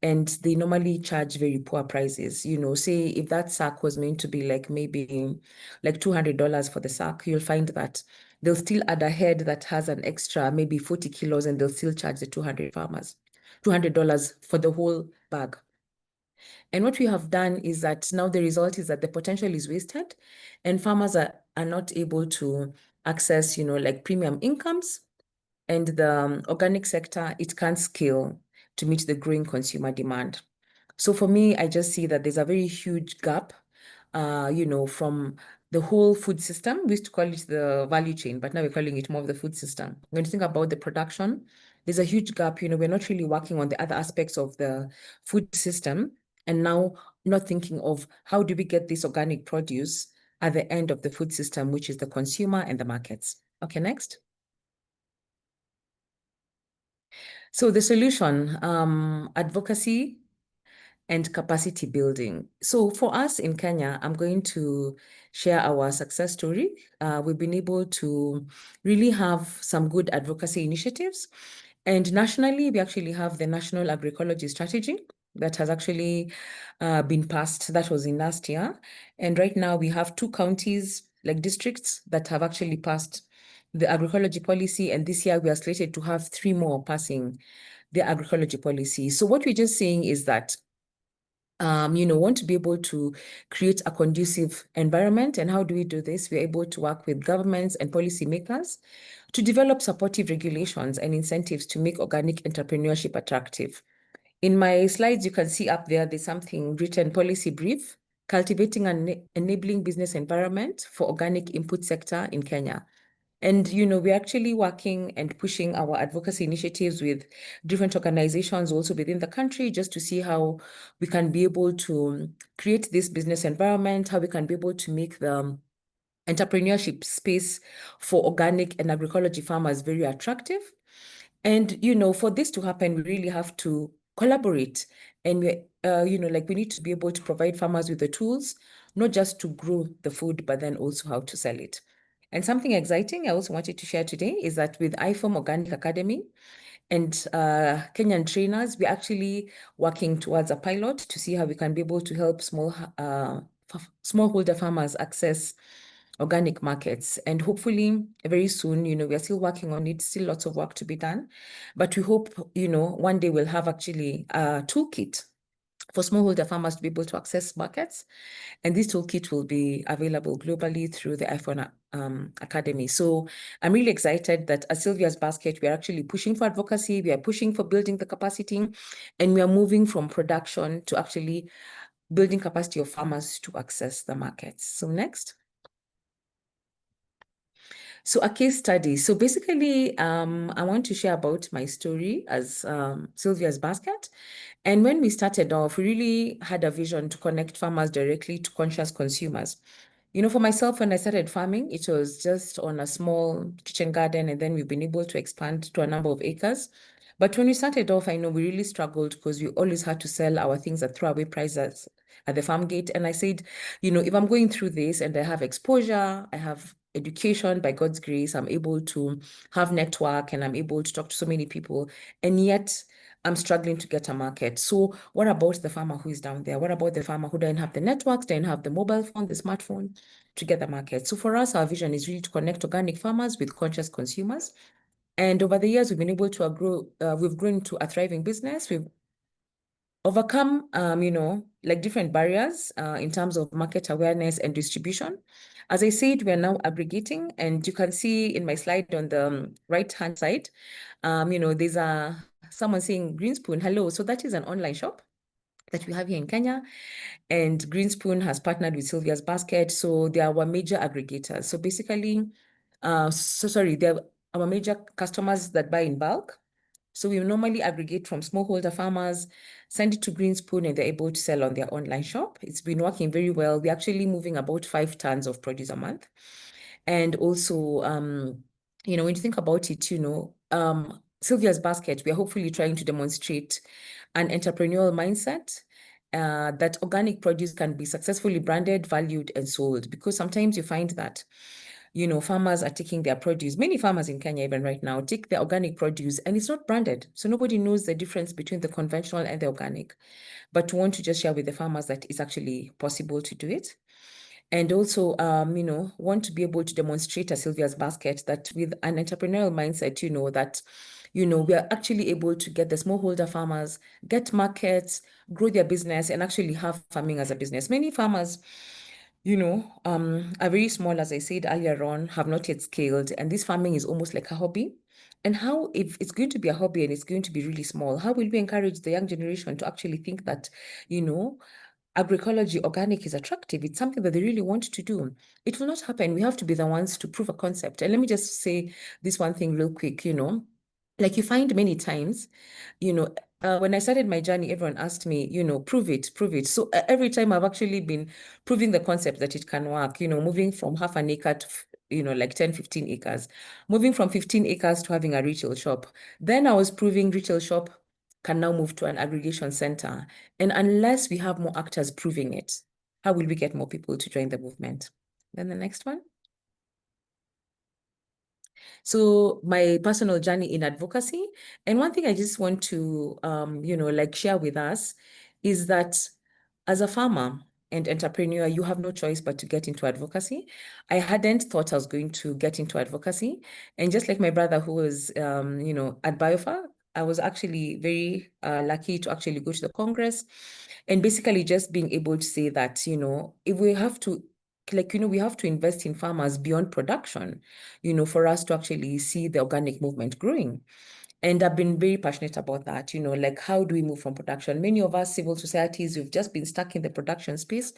And they normally charge very poor prices. Say if that sack was meant to be like maybe like $200 for the sack, you'll find that they'll still add a head that has an extra maybe 40 kilos, and they'll still charge the $200 for the whole bag. And what we have done is that now the result is that the potential is wasted, and farmers are not able to access, like premium incomes, and the organic sector, it can't scale to meet the growing consumer demand. So for me, I just see that there's a very huge gap, from the whole food system. We used to call it the value chain, but now we're calling it more of the food system. When you think about the production, there's a huge gap. We're not really working on the other aspects of the food system, and now not thinking of how do we get this organic produce at the end of the food system, which is the consumer and the markets. Okay, next. So the solution, advocacy and capacity building. So for us in Kenya, I'm going to share our success story. We've been able to really have some good advocacy initiatives. And nationally, we actually have the National Agroecology Strategy that has actually been passed. That was in last year. And right now we have 2 counties, like districts, that have actually passed the agroecology policy. And this year we are slated to have 3 more passing the agroecology policy. So what we're just saying is that want to be able to create a conducive environment. And how do we do this? We're able to work with governments and policymakers to develop supportive regulations and incentives to make organic entrepreneurship attractive. In my slides, you can see up there, there's something written, policy brief, cultivating an enabling business environment for organic input sector in Kenya. And, we're actually working and pushing our advocacy initiatives with different organizations also within the country, just to see how we can be able to create this business environment, how we can be able to make the entrepreneurship space for organic and agroecology farmers very attractive. And, for this to happen, we really have to collaborate. And, we need to be able to provide farmers with the tools, not just to grow the food, but then also how to sell it. And something exciting I also wanted to share today is that with IFOAM Organic Academy and Kenyan trainers, we're actually working towards a pilot to see how we can be able to help smallholder farmers access organic markets. And hopefully very soon, we are still working on it, still lots of work to be done. But we hope, one day we'll have actually a toolkit for smallholder farmers to be able to access markets. And this toolkit will be available globally through the IFOAM Academy. So I'm really excited that at Sylvia's Basket, we are actually pushing for advocacy, we are pushing for building the capacity, and we are moving from production to actually building capacity of farmers to access the markets. So next. So a case study. So basically, I want to share about my story as Sylvia's Basket. And when we started off, we really had a vision to connect farmers directly to conscious consumers. For myself, when I started farming, it was just on a small kitchen garden, and then we've been able to expand to a number of acres. But when we started off, I know we really struggled because we always had to sell our things at throwaway prices at the farm gate. And I said, if I'm going through this and I have exposure, I have education, by God's grace, I'm able to have network and I'm able to talk to so many people, and yet I'm struggling to get a market. So what about the farmer who is down there? What about the farmer who doesn't have the networks, doesn't have the mobile phone, the smartphone to get the market? So for us, our vision is really to connect organic farmers with conscious consumers. And over the years, we've been able to grow, we've grown into a thriving business. We've overcome, different barriers in terms of market awareness and distribution. As I said, we're now aggregating, and you can see in my slide on the right-hand side, there's someone saying Greenspoon, hello. So that is an online shop that we have here in Kenya, and Greenspoon has partnered with Sylvia's Basket. So they are our major aggregators. So basically, they're our major customers that buy in bulk. So we normally aggregate from smallholder farmers, send it to Greenspoon, and they're able to sell on their online shop. It's been working very well. We're actually moving about 5 tons of produce a month. And also, when you think about it, Sylvia's Basket, we are hopefully trying to demonstrate an entrepreneurial mindset that organic produce can be successfully branded, valued, and sold. Because sometimes you find that, farmers are taking their produce. Many farmers in Kenya, even right now, take their organic produce and it's not branded. So nobody knows the difference between the conventional and the organic. But we want to just share with the farmers that it's actually possible to do it. And also, want to be able to demonstrate at Sylvia's Basket that with an entrepreneurial mindset, that, we are actually able to get the smallholder farmers, get markets, grow their business, and actually have farming as a business. Many farmers, are very small, as I said earlier on, have not yet scaled, and this farming is almost like a hobby. And how, if it's going to be a hobby and it's going to be really small, how will we encourage the young generation to actually think that, agroecology, organic is attractive? It's something that they really want to do. It will not happen. We have to be the ones to prove a concept. And let me just say this one thing real quick, like you find many times, when I started my journey, everyone asked me, prove it, prove it. So every time I've actually been proving the concept that it can work, moving from half an acre to, like 10, 15 acres, moving from 15 acres to having a retail shop. Then I was proving retail shop can now move to an aggregation center. And unless we have more actors proving it, how will we get more people to join the movement? Then the next one. So my personal journey in advocacy. And one thing I just want to, share with us is that as a farmer and entrepreneur, you have no choice but to get into advocacy. I hadn't thought I was going to get into advocacy. And just like my brother who was, at BioFar, I was actually very lucky to actually go to the Congress and basically just being able to say that, if we have to, we have to invest in farmers beyond production, for us to actually see the organic movement growing. And I've been very passionate about that, like how do we move from production? Many of us civil societies, we've just been stuck in the production space,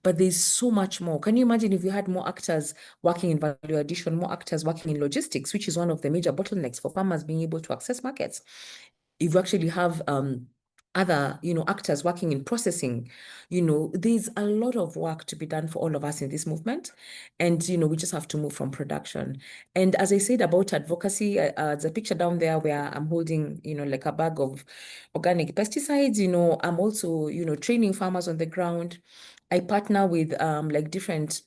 but there's so much more. Can you imagine if we had more actors working in value addition, more actors working in logistics, which is one of the major bottlenecks for farmers being able to access markets? If you actually have other, actors working in processing, there's a lot of work to be done for all of us in this movement. And, we just have to move from production. And as I said about advocacy, the picture down there where I'm holding, like a bag of organic pesticides, I'm also, training farmers on the ground. I partner with like different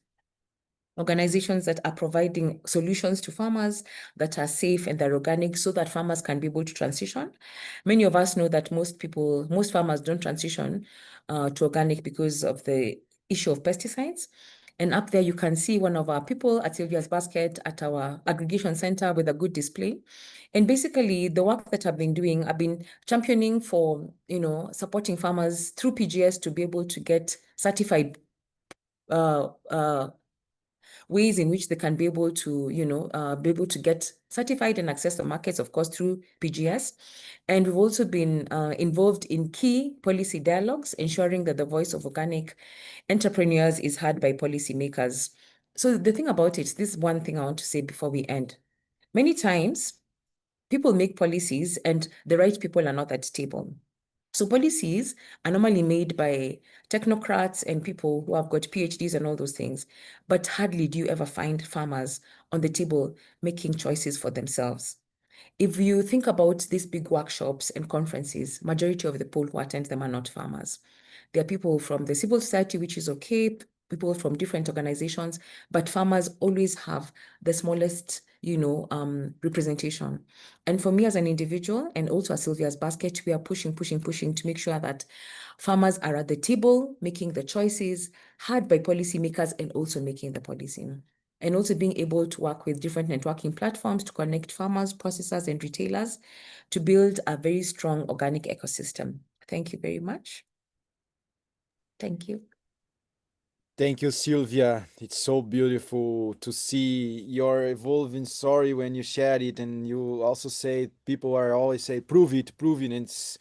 organizations that are providing solutions to farmers that are safe and they're organic so that farmers can be able to transition. Many of us know that most farmers don't transition to organic because of the issue of pesticides. And up there, you can see one of our people at Sylvia's Basket at our aggregation center with a good display. And basically, the work that I've been doing, I've been championing for, supporting farmers through PGS to be able to get certified ways in which they can be able to, get certified and access the markets, of course, through PGS. And we've also been involved in key policy dialogues, ensuring that the voice of organic entrepreneurs is heard by policymakers. So the thing about it, this is one thing I want to say before we end. Many times, people make policies and the right people are not at the table. So policies are normally made by technocrats and people who have got PhDs and all those things, but hardly do you ever find farmers on the table making choices for themselves. If you think about these big workshops and conferences, majority of the people who attend them are not farmers. There are people from the civil society, which is okay, people from different organizations, but farmers always have the smallest, representation. And for me as an individual and also as Sylvia's Basket, we are pushing to make sure that farmers are at the table, making the choices, heard by policymakers and also making the policy. And also being able to work with different networking platforms to connect farmers, processors, and retailers to build a very strong organic ecosystem. Thank you very much. Thank you. Thank you, Sylvia. It's so beautiful to see your evolving story when you share it, and you also say people are always say prove it, and it's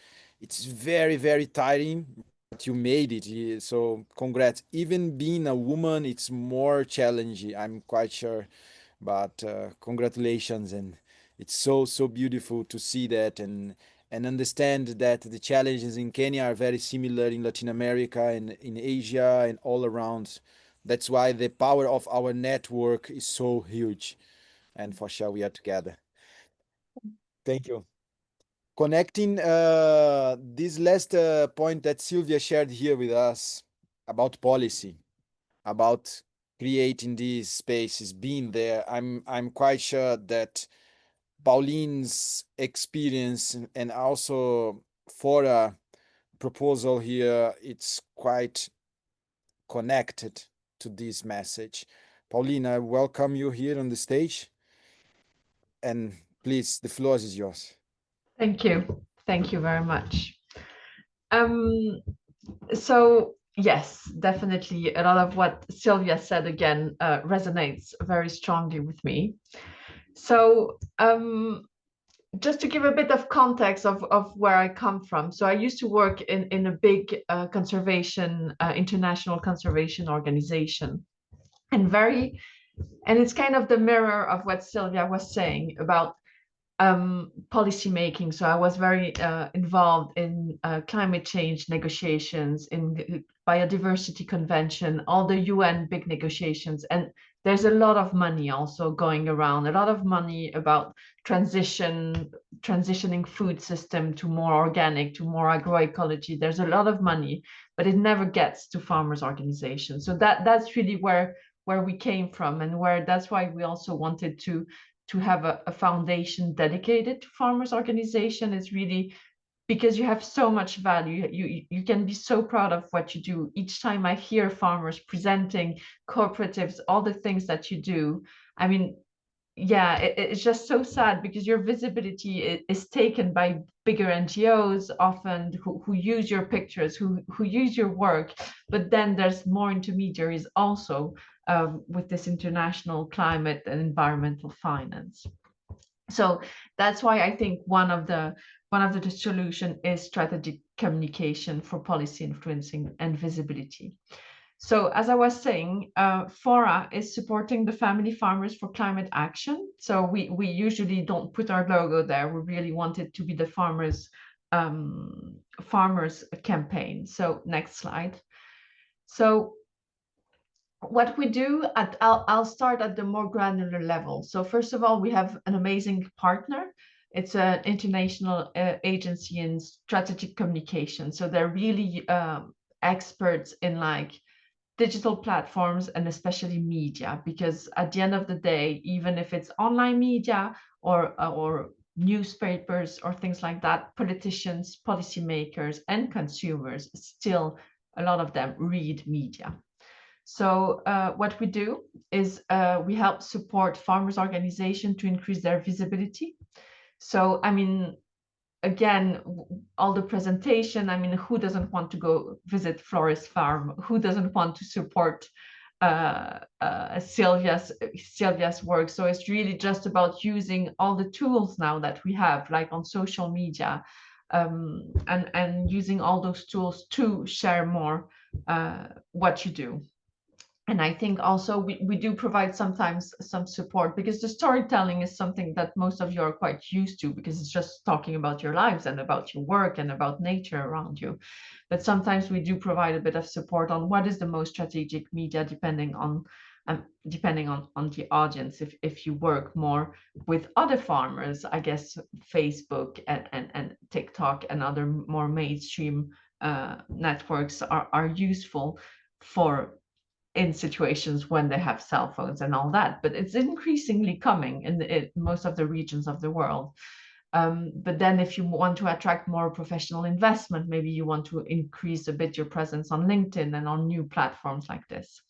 very, very tiring, but you made it. So congrats. Even being a woman, it's more challenging, I'm quite sure. But congratulations, and it's so beautiful to see that and understand that the challenges in Kenya are very similar in Latin America and in Asia and all around. That's why the power of our network is so huge. And for sure, we are together. Thank you. Connecting this last point that Sylvia shared here with us about policy, about creating these spaces, being there, I'm quite sure that Pauline's experience and also for a proposal here, it's quite connected to this message. Pauline, I welcome you here on the stage. And please, the floor is yours. Thank you. Thank you very much. So yes, definitely a lot of what Sylvia said again resonates very strongly with me. So just to give a bit of context of where I come from. So I used to work in a big international conservation organization, and it's kind of the mirror of what Sylvia was saying about policy making. So I was very involved in climate change negotiations, in biodiversity convention, all the UN big negotiations. And there's a lot of money also going around, a lot of money about transitioning food system to more organic, to more agroecology. There's a lot of money, but it never gets to farmers' organizations. So that's really where we came from, and that's why we also wanted to have a foundation dedicated to farmers' organization. Is really because you have so much value. You can be so proud of what you do. Each time I hear farmers presenting cooperatives, all the things that you do, I mean, yeah, it's just so sad because your visibility is taken by bigger NGOs often who use your pictures, who use your work, but then there's more intermediaries also with this international climate and environmental finance. So that's why I think one of the solution is strategic communication for policy influencing and visibility. So as I was saying, FORA is supporting the family farmers for climate action. So we usually don't put our logo there. We really want it to be the farmers campaign. So next slide. So what we do I'll start at the more granular level. So first of all, we have an amazing partner. It's an international agency in strategic communication. So they're really experts in like digital platforms and especially media, because at the end of the day, even if it's online media or newspapers or things like that, politicians, policymakers, and consumers, still a lot of them read media. So what we do is we help support farmers' organizations to increase their visibility. So, I mean, again, all the presentation, I mean, who doesn't want to go visit Floris Farm? Who doesn't want to support Sylvia's work? So it's really just about using all the tools now that we have, like on social media, and using all those tools to share more what you do. And I think also we do provide sometimes some support, because the storytelling is something that most of you are quite used to, because it's just talking about your lives and about your work and about nature around you. But sometimes we do provide a bit of support on what is the most strategic media, depending on the audience. If you work more with other farmers, I guess Facebook and TikTok and other more mainstream networks are useful in situations when they have cell phones and all that. But it's increasingly coming in most of the regions of the world. But then if you want to attract more professional investment, maybe you want to increase a bit your presence on LinkedIn and on new platforms like this.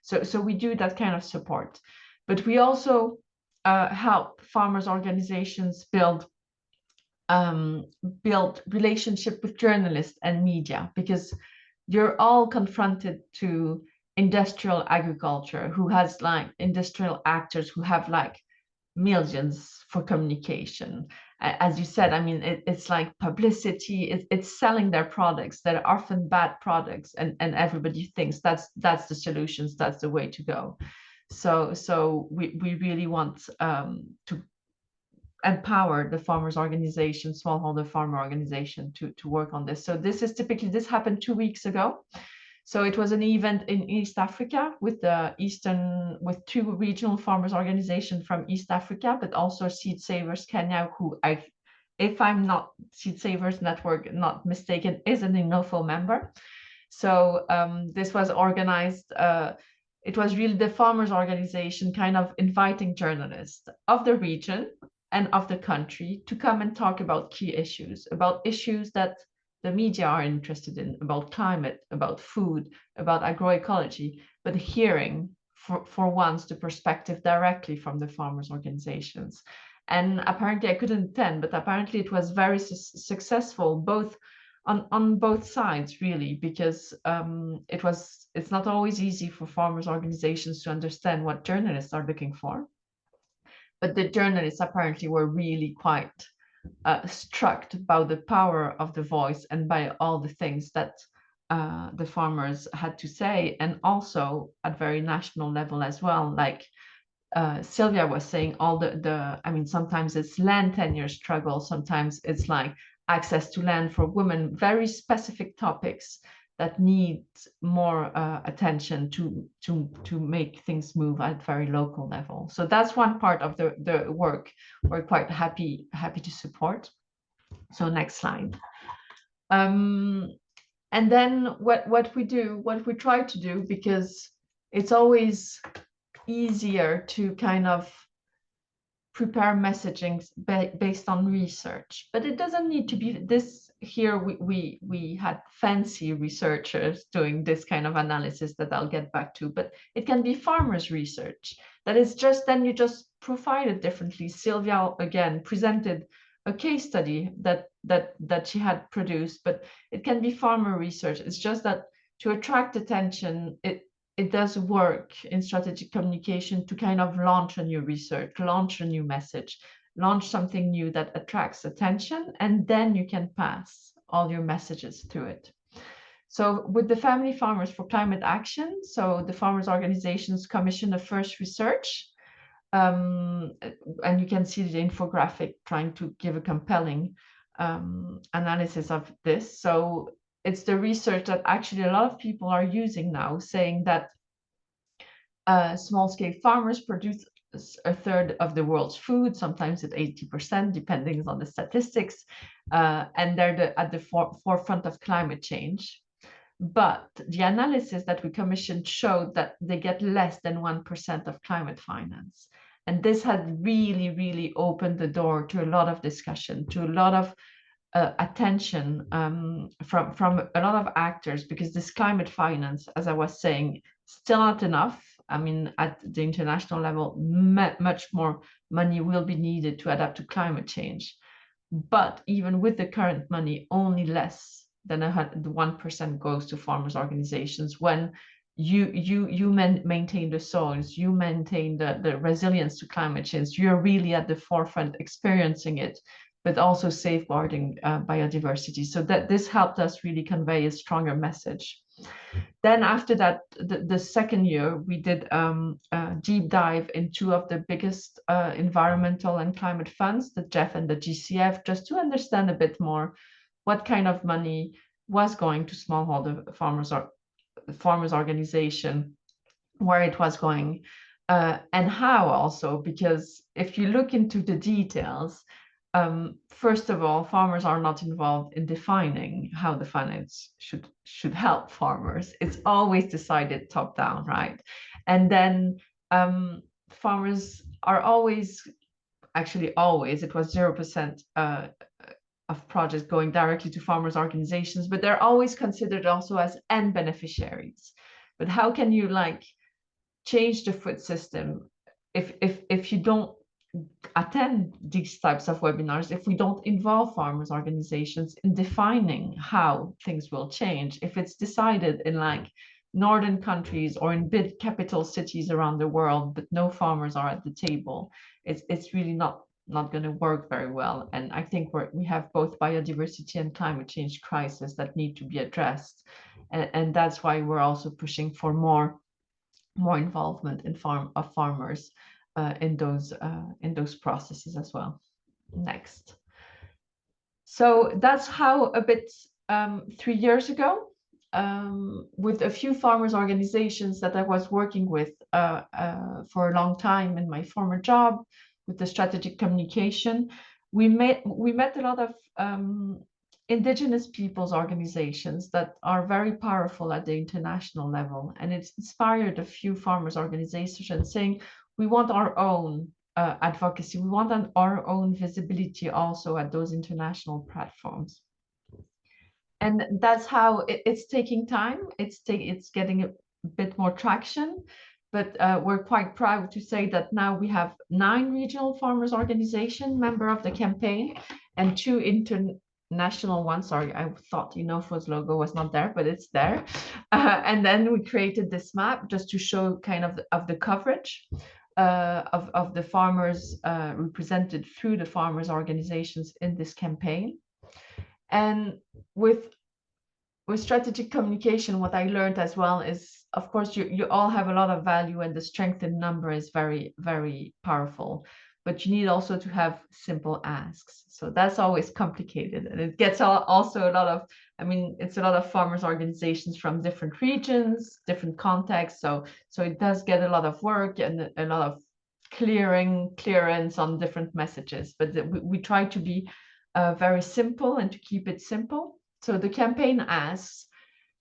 So we do that kind of support. But we also help farmers' organizations build relationship with journalists and media, because you're all confronted to industrial agriculture, who has like industrial actors who have like millions for communication. As you said, I mean, it's like publicity, it's selling their products that are often bad products, and everybody thinks that's the solutions, that's the way to go. So we really want to empower the farmers organization, smallholder farmer organization, to work on this. So this happened 2 weeks ago. So it was an event in East Africa with two regional farmers organizations from East Africa, but also Seed Savers Kenya, who if I'm not, Seed Savers Network, not mistaken, is an INOFO member. So this was organized, it was really the farmers organization kind of inviting journalists of the region and of the country to come and talk about key issues, about issues that the media are interested in, about climate, about food, about agroecology, but hearing for once the perspective directly from the farmers organizations. And apparently I couldn't attend, but apparently it was very successful, both on both sides, really, because it's not always easy for farmers organizations to understand what journalists are looking for. But the journalists apparently were really quite struck by the power of the voice and by all the things that the farmers had to say, and also at very national level as well. Like Sylvia was saying, all I mean, sometimes it's land tenure struggle, sometimes it's like access to land for women, very specific topics that need more attention to make things move at very local level. So that's one part of the work we're quite happy to support. So next slide. And then what we try to do, because it's always easier to kind of prepare messaging based on research, but it doesn't need to be this. Here we had fancy researchers doing this kind of analysis that I'll get back to, but it can be farmers research that is just, then you just profile it differently. Sylvia again presented a case study that she had produced, but it can be farmer research. It's just that to attract attention, it does work in strategic communication to kind of launch a new research, launch a new message, launch something new that attracts attention, and then you can pass all your messages through it. So with the Family Farmers for Climate Action, so the farmers organizations commissioned a first research, and you can see the infographic trying to give a compelling analysis of this. So it's the research that actually a lot of people are using now, saying that small-scale farmers produce a third of the world's food, sometimes at 80%, depending on the statistics, and they're at the forefront of climate change. But the analysis that we commissioned showed that they get less than 1% of climate finance. And this had really, really opened the door to a lot of discussion, to a lot of attention from a lot of actors, because this climate finance, as I was saying, still not enough. I mean, at the international level, much more money will be needed to adapt to climate change. But even with the current money, only less than 1% goes to farmers' organizations. When you maintain the soils, you maintain the resilience to climate change, you're really at the forefront experiencing it, but also safeguarding biodiversity. So that this helped us really convey a stronger message. Then after that, the second year, we did a deep dive in two of the biggest environmental and climate funds, the GEF and the GCF, just to understand a bit more what kind of money was going to smallholder farmers organization, where it was going, and how also, because if you look into the details, first of all, farmers are not involved in defining how the finance should help farmers. It's always decided top down, right? And then farmers are always, actually always, it was 0% of projects going directly to farmers organizations, but they're always considered also as end beneficiaries. But how can you like change the food system if you don't attend these types of webinars, if we don't involve farmers organizations in defining how things will change, if it's decided in like northern countries or in big capital cities around the world, but no farmers are at the table, it's really not going to work very well. And I think we have both biodiversity and climate change crisis that need to be addressed, and that's why we're also pushing for more involvement in farmers in those processes as well. Next. So that's how a bit 3 years ago, with a few farmers organizations that I was working with for a long time in my former job with the strategic communication, we met a lot of indigenous peoples organizations that are very powerful at the international level, and it's inspired a few farmers organizations saying we want our own advocacy, we want our own visibility also at those international platforms. And that's how it's taking time. It's getting a bit more traction, but we're quite proud to say that now we have 9 regional farmers organization member of the campaign and 2 international ones. Sorry, I thought INOFO's logo was not there, but it's there. And then we created this map just to show kind of the coverage of the farmers represented through the farmers organizations in this campaign. And with strategic communication, what I learned as well is, of course, you all have a lot of value, and the strength in number is very, very powerful. But you need also to have simple asks. So that's always complicated, and it gets also a lot of, I mean, it's a lot of farmers organizations from different regions, different contexts. So it does get a lot of work and a lot of clearance on different messages. But we try to be very simple and to keep it simple. So the campaign asks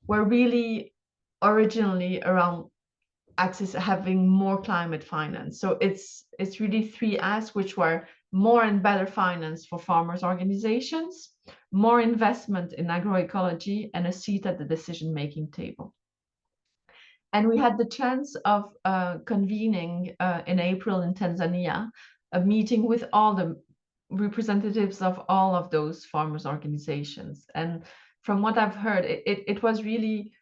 were really originally around having more climate finance. So it's really 3 asks, which were more and better finance for farmers organizations, more investment in agroecology, and a seat at the decision-making table. And we had the chance of convening in April in Tanzania a meeting with all the representatives of all of those farmers organizations. And from what I've heard, it was really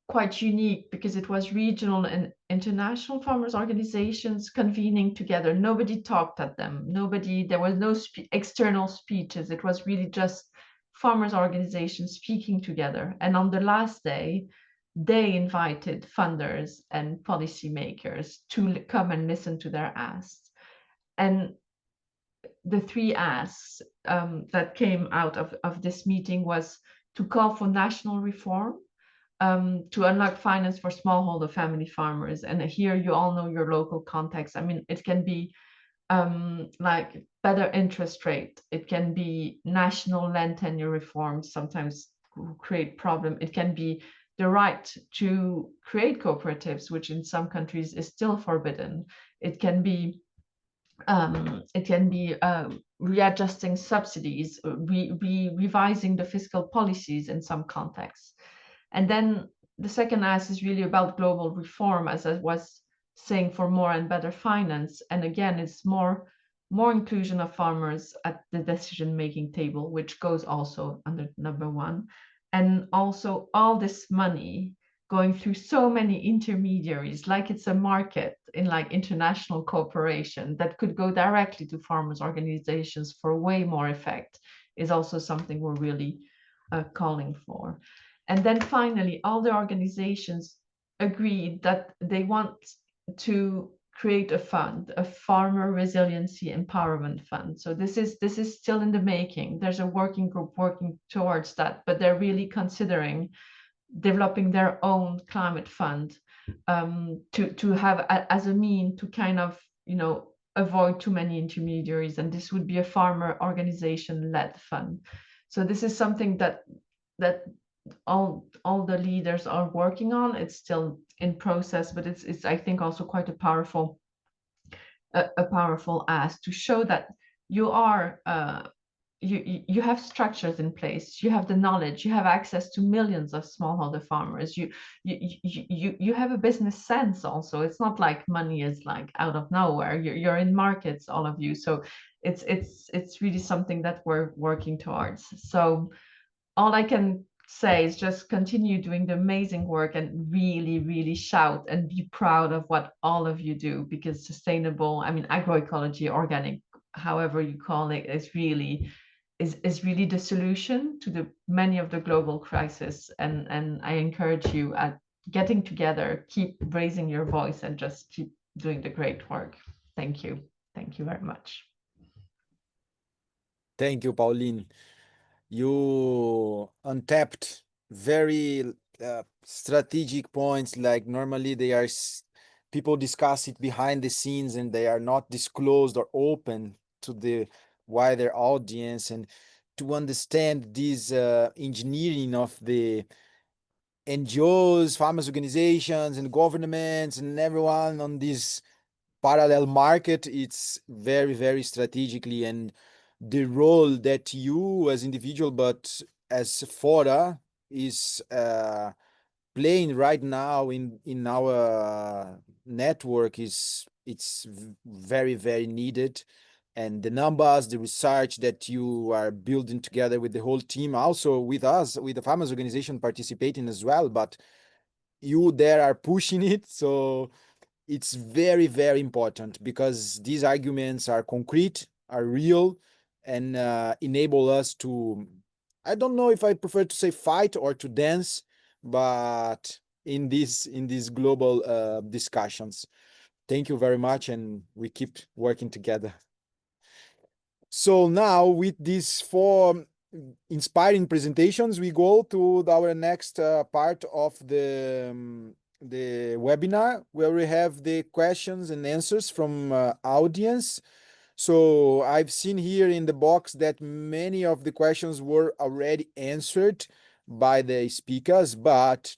quite unique because it was regional and international farmers organizations convening together. Nobody talked at them. There was no external speeches. It was really just farmers organizations speaking together. And on the last day, they invited funders and policymakers to come and listen to their asks. And the 3 asks that came out of this meeting was to call for national reform, to unlock finance for smallholder family farmers. And here you all know your local context. I mean, it can be like better interest rate. It can be national land tenure reforms, sometimes create problem. It can be the right to create cooperatives, which in some countries is still forbidden. It can be readjusting subsidies, revising the fiscal policies in some contexts. And then the second ask is really about global reform, as I was saying, for more and better finance. And again, it's more inclusion of farmers at the decision-making table, which goes also under number 1. And also all this money going through so many intermediaries, like it's a market in like international cooperation that could go directly to farmers organizations for way more effect, is also something we're really calling for. And then finally, all the organizations agreed that they want to create a fund, a farmer resiliency empowerment fund. So this is still in the making. There's a working group working towards that, but they're really considering developing their own climate fund to have as a mean to kind of avoid too many intermediaries, and this would be a farmer organization led fund. So this is something that all the leaders are working on. It's still in process, but it's I think also quite a powerful ask to show that you are you have structures in place, you have the knowledge, you have access to millions of smallholder farmers, you have a business sense also. It's not like money is like out of nowhere. You're in markets, all of you. So it's really something that we're working towards. So all I can say is just continue doing the amazing work and really shout and be proud of what all of you do, because sustainable, I mean, agroecology, organic, however you call it, is really the solution to the many of the global crises. And I encourage you at getting together, keep raising your voice, and just keep doing the great work. Thank you. Thank you very much. Thank you, Pauline. You untapped very strategic points. Like normally they are people discuss it behind the scenes and they are not disclosed or open to the wider audience and to understand this engineering of the NGOs, farmers organizations, and governments, and everyone on this parallel market. It's very, very strategically, and the role that you as individual, but as FORA is playing right now in our network it's very, very needed. And the numbers, the research that you are building together with the whole team, also with us, with the farmers organization participating as well, but you there are pushing it. So it's very, very important because these arguments are concrete, are real, and enable us to, I don't know if I prefer to say fight or to dance, but in these global discussions. Thank you very much, and we keep working together. So now with these 4 inspiring presentations, we go to our next part of the webinar, where we have the questions and answers from audience. So I've seen here in the box that many of the questions were already answered by the speakers, but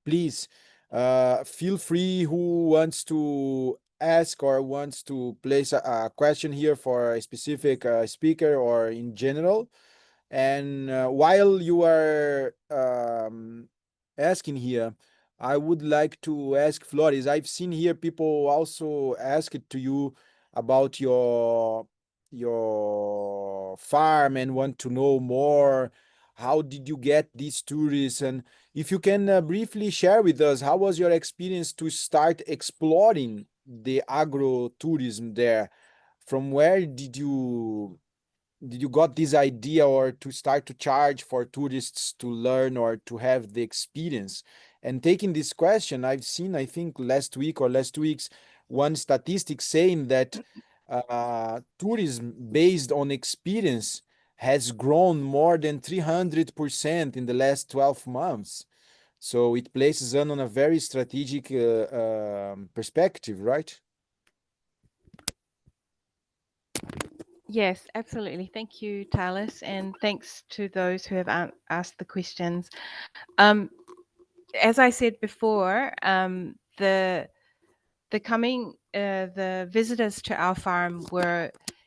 please feel free who wants to ask or wants to place a question here for a specific speaker or in general. And while you are asking here, I would like to ask Floris. I've seen here people also ask it to you about your farm and want to know more. How did you get these tourists? And if you can briefly share with us, how was your experience to start exploring the agro-tourism there? From where did you got this idea, or to start to charge for tourists to learn or to have the experience? And taking this question, I've seen, I think last week or last 2 weeks, one statistic saying that tourism based on experience has grown more than 300% in the last 12 months. So it places us on a very strategic perspective, right? Yes, absolutely. Thank you, Talis, and thanks to those who have asked the questions. As I said before, the visitors to our farm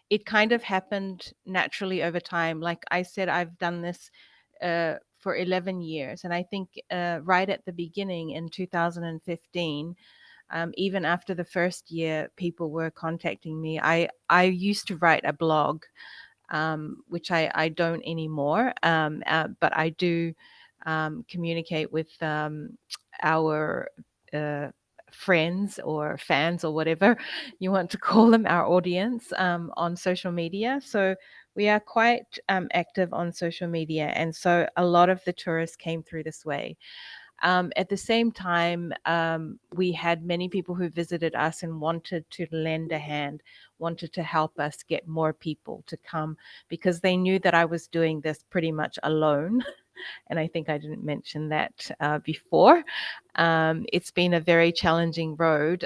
it kind of happened naturally over time. Like I said, I've done this for 11 years, and I think right at the beginning in 2015. Even after the first year, people were contacting me. I used to write a blog, which I don't anymore, but I do communicate with our friends or fans or whatever you want to call them, our audience, on social media. So we are quite active on social media, and so a lot of the tourists came through this way. At the same time, we had many people who visited us and wanted to lend a hand, wanted to help us get more people to come, because they knew that I was doing this pretty much alone. And I think I didn't mention that before. It's been a very challenging road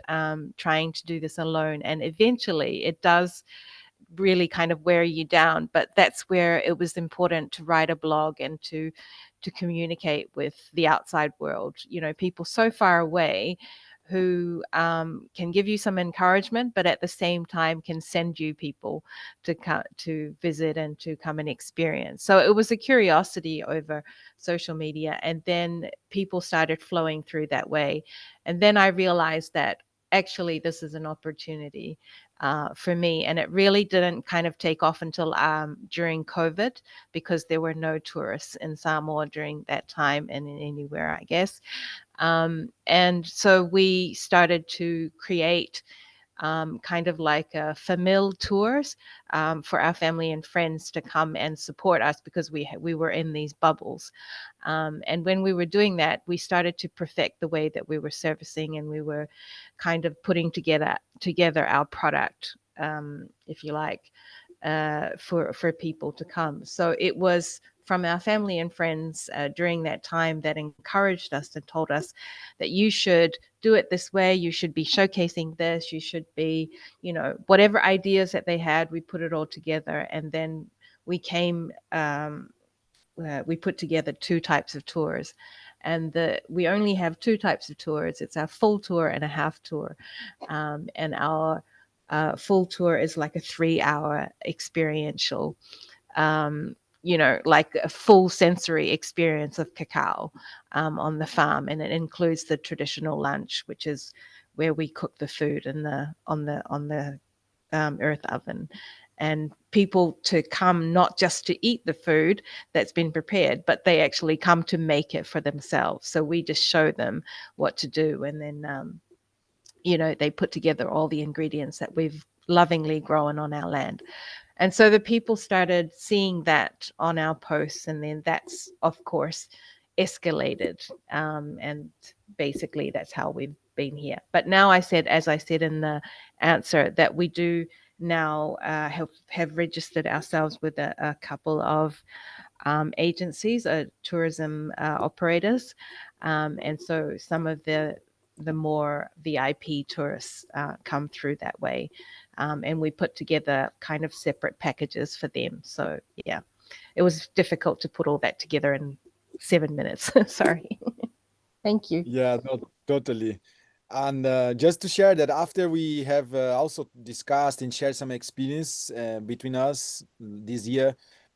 trying to do this alone. And eventually it does really kind of wear you down, but that's where it was important to write a blog and to communicate with the outside world, people so far away who can give you some encouragement, but at the same time can send you people to visit and to come and experience. So it was a curiosity over social media, and then people started flowing through that way. And then I realized that actually this is an opportunity for me. And it really didn't kind of take off until during COVID, because there were no tourists in Samoa during that time, and anywhere, I guess. And so we started to create kind of like famille tours for our family and friends to come and support us, because we were in these bubbles. And when we were doing that, we started to perfect the way that we were servicing, and we were kind of putting together our product, if you like, for people to come. So it was from our family and friends during that time that encouraged us and told us that you should do it this way, you should be showcasing this, you should be, you know, whatever ideas that they had, we put it all together. And then we came, we put together 2 types of tours. And we only have 2 types of tours. It's a full tour and a half tour. And our full tour is like a 3-hour experiential, you know, like a full sensory experience of cacao on the farm. And it includes the traditional lunch, which is where we cook the food in on the earth oven. And people to come not just to eat the food that's been prepared, but they actually come to make it for themselves. So we just show them what to do. And then, you know, they put together all the ingredients that we've lovingly grown on our land. And so the people started seeing that on our posts. And then that's, of course, escalated. And basically that's how we've been here. But now as I said in the answer, that we do now have registered ourselves with a couple of agencies, tourism operators. And so some of the more VIP tourists come through that way. And we put together kind of separate packages for them. So yeah, it was difficult to put all that together in 7 minutes. Sorry. Thank you. Yeah, no, totally. And just to share that after we have also discussed and shared some experience between us this year,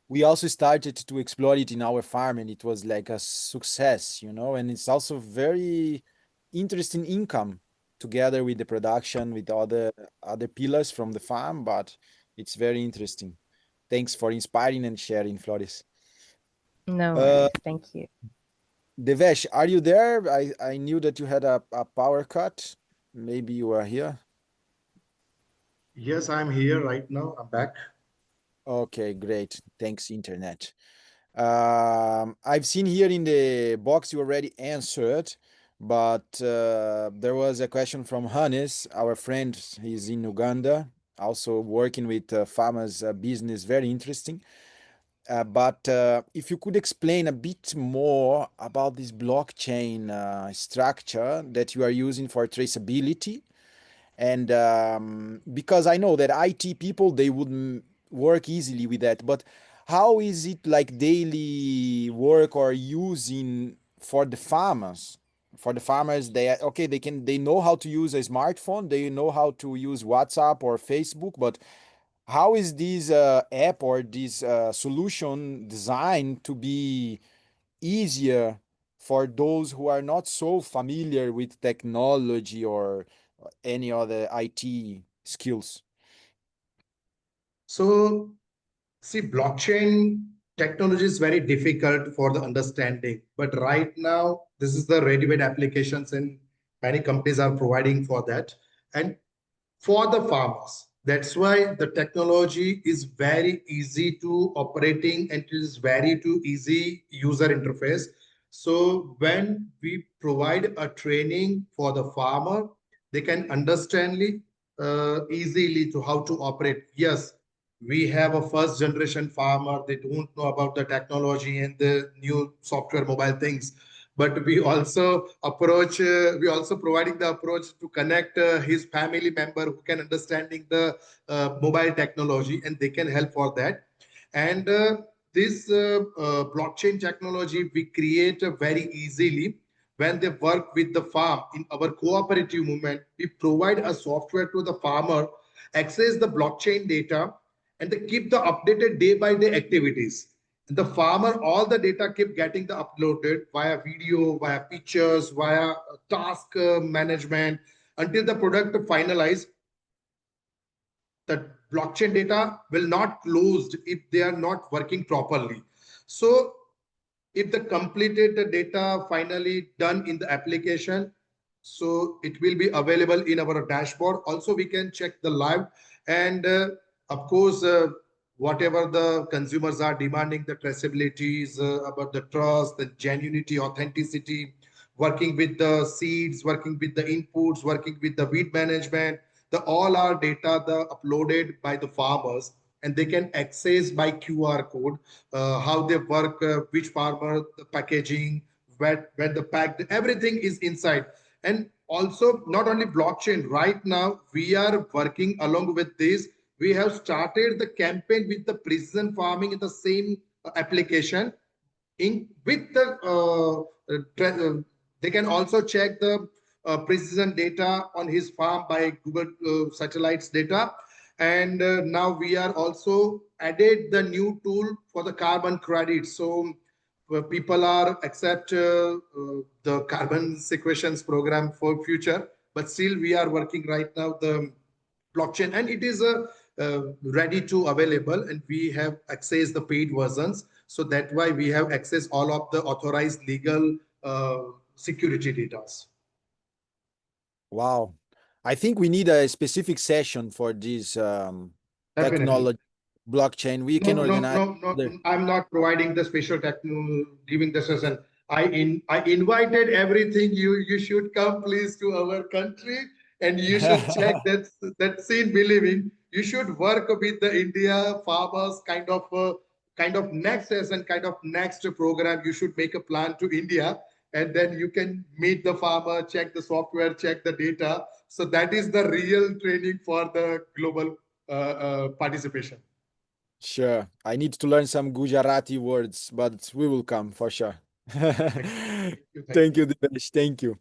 we also started to explore it in our farm, and it was like a success, you know, and it's also very interesting income together with the production, with other pillars from the farm, but it's very interesting. Thanks for inspiring and sharing, Floris. No worries. Thank you. Devesh, are you there? I knew that you had a power cut. Maybe you are here. Yes, I'm here right now. I'm back. Okay, great. Thanks, Internet. I've seen here in the box you already answered, but there was a question from Hannes, our friend. He's in Uganda, also working with farmers' business. Very interesting. But if you could explain a bit more about this blockchain structure that you are using for traceability. And because I know that IT people, they wouldn't work easily with that, but how is it like daily work or using for the farmers? For the farmers, they know how to use a smartphone, they know how to use WhatsApp or Facebook, but how is this app or this solution designed to be easier for those who are not so familiar with technology or any other IT skills? So, see, blockchain technology is very difficult for the understanding, but right now, this is the ready-made applications and many companies are providing for that. And for the farmers, that's why the technology is very easy to operating and it is very too easy user interface. So when we provide a training for the farmer, they can understand easily to how to operate. Yes, we have a first generation farmer, they don't know about the technology and the new software mobile things, but we also providing the approach to connect his family member who can understanding the mobile technology, and they can help for that. And this blockchain technology we create very easily when they work with the farm. In our cooperative movement, we provide a software to the farmer, access the blockchain data, and they keep the updated day by day activities. The farmer, all the data keep getting the uploaded via video, via pictures, via task management until the product finalized. The blockchain data will not closed if they are not working properly. So if the completed the data finally done in the application, so it will be available in our dashboard. Also, we can check the live, and of course, whatever the consumers are demanding, the traceabilities about the trust, the genuinity, authenticity, working with the seeds, working with the inputs, working with the weed management, the all our data the uploaded by the farmers, and they can access by QR code how they work, which farmer, the packaging, where the pack, everything is inside. And also not only blockchain, right now we are working along with this. We have started the campaign with the precision farming in the same application. In with the they can also check the precision data on his farm by Google satellites data. And now we are also added the new tool for the carbon credit. So people are accept the carbon sequestrations program for future, but still we are working right now the blockchain, and it is ready to available, and we have access the paid versions. So that's why we have access all of the authorized legal security data. Wow. I think we need a specific session for this technology blockchain. We can organize. No. I'm not providing the special techno, giving the session. I invited everything. You should come please to our country, and you should check that scene believing. You should work with the India farmers kind of next session, kind of next program. You should make a plan to India, and then you can meet the farmer, check the software, check the data. So that is the real training for the global participation. Sure. I need to learn some Gujarati words, but we will come for sure. Thank you, Devesh. Thank you.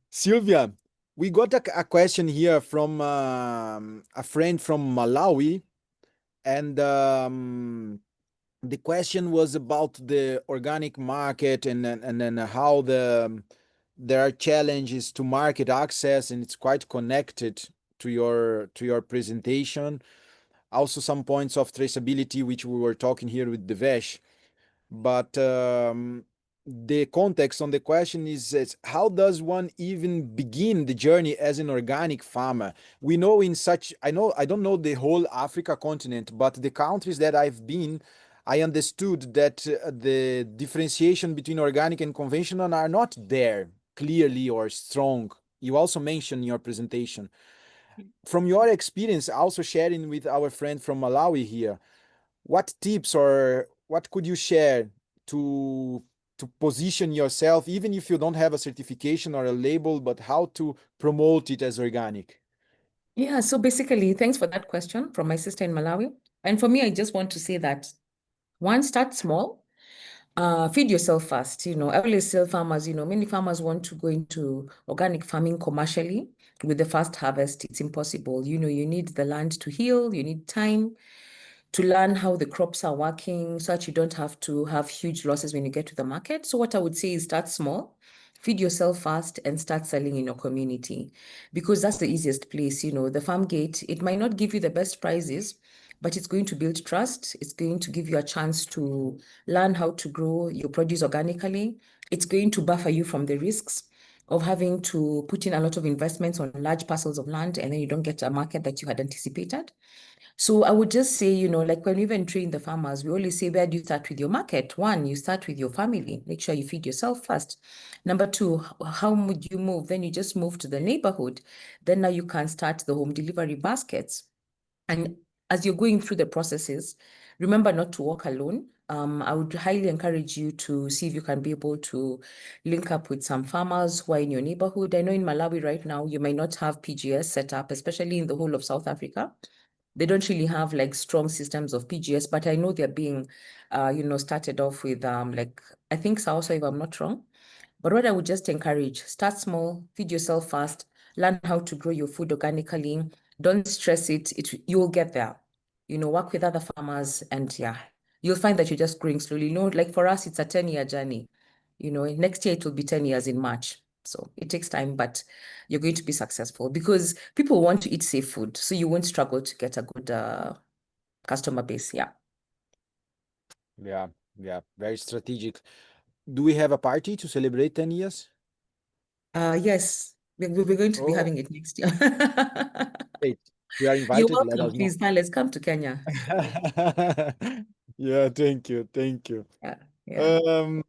Sylvia, we got a question here from a friend from Malawi, and the question was about the organic market and then how there are challenges to market access, and it's quite connected to your presentation. Also some points of traceability, which we were talking here with Devesh. But the context on the question is how does one even begin the journey as an organic farmer? We know I don't know the whole Africa continent, but the countries that I've been, I understood that the differentiation between organic and conventional are not there clearly or strong. You also mentioned in your presentation. From your experience, also sharing with our friend from Malawi here, what tips or what could you share to position yourself, even if you don't have a certification or a label, but how to promote it as organic? Yeah, so basically, thanks for that question from my sister in Malawi. And for me, I just want to say that one, start small. Feed yourself first. I always tell farmers, many farmers want to go into organic farming commercially with the first harvest. It's impossible. You need the land to heal, you need time to learn how the crops are working so that you don't have to have huge losses when you get to the market. So what I would say is start small, feed yourself first, and start selling in your community, because that's the easiest place. The farm gate, it might not give you the best prices, but it's going to build trust. It's going to give you a chance to learn how to grow your produce organically. It's going to buffer you from the risks of having to put in a lot of investments on large parcels of land, and then you don't get a market that you had anticipated. So I would just say, like when we even train the farmers, we always say, where do you start with your market? One, you start with your family. Make sure you feed yourself first. Number two, how would you move? Then you just move to the neighborhood. Then now you can start the home delivery baskets. And as you're going through the processes, remember not to walk alone. I would highly encourage you to see if you can be able to link up with some farmers who are in your neighborhood. I know in Malawi right now, you might not have PGS set up, especially in the whole of South Africa. They don't really have like strong systems of PGS, but I know they're being, started off with I think Sausa, if I'm not wrong. But what I would just encourage, start small, feed yourself fast, learn how to grow your food organically. Don't stress it. You'll get there. Work with other farmers, and yeah, you'll find that you're just growing slowly. Like for us, it's a 10-year journey. Next year it will be 10 years in March. So it takes time, but you're going to be successful because people want to eat safe food. So you won't struggle to get a good customer base. Yeah. Yeah. Very strategic. Do we have a party to celebrate 10 years? Yes, we're going to be Oh, having it next year. great. We are You're invited. Let welcome. us know. Please, Thales, come to Kenya. Yeah, thank you. Yeah.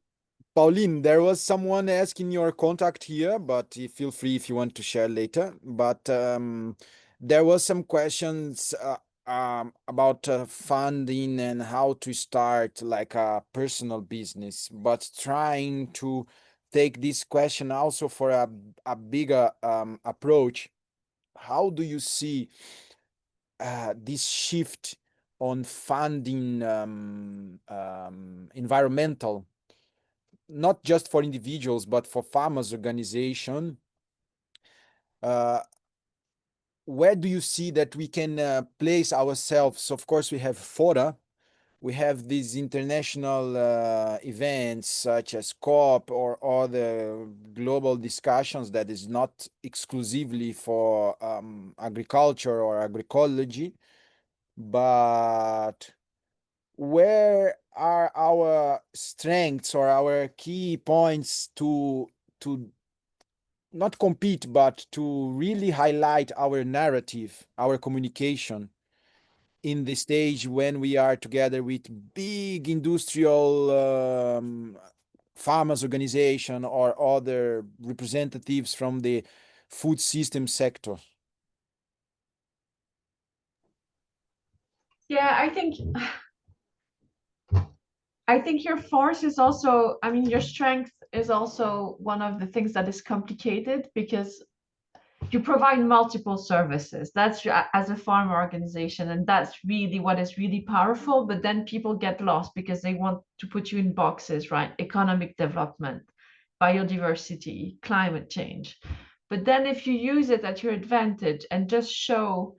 Pauline, there was someone asking your contact here, but feel free if you want to share later. But there was some questions about funding and how to start like a personal business, but trying to take this question also for a bigger approach. How do you see this shift on funding environmental, not just for individuals, but for farmers organization? Where do you see that we can place ourselves? Of course, we have FORA, we have these international events such as COP or other global discussions that is not exclusively for agriculture or agroecology, but where are our strengths or our key points to not compete, but to really highlight our narrative, our communication in the stage when we are together with big industrial farmers organization or other representatives from the food system sector? Yeah, I think your force is also, I mean, your strength is also one of the things that is complicated because you provide multiple services. That's as a farm organization, and that's really what is really powerful. But then people get lost because they want to put you in boxes, right? Economic development, biodiversity, climate change. But then if you use it at your advantage and just show,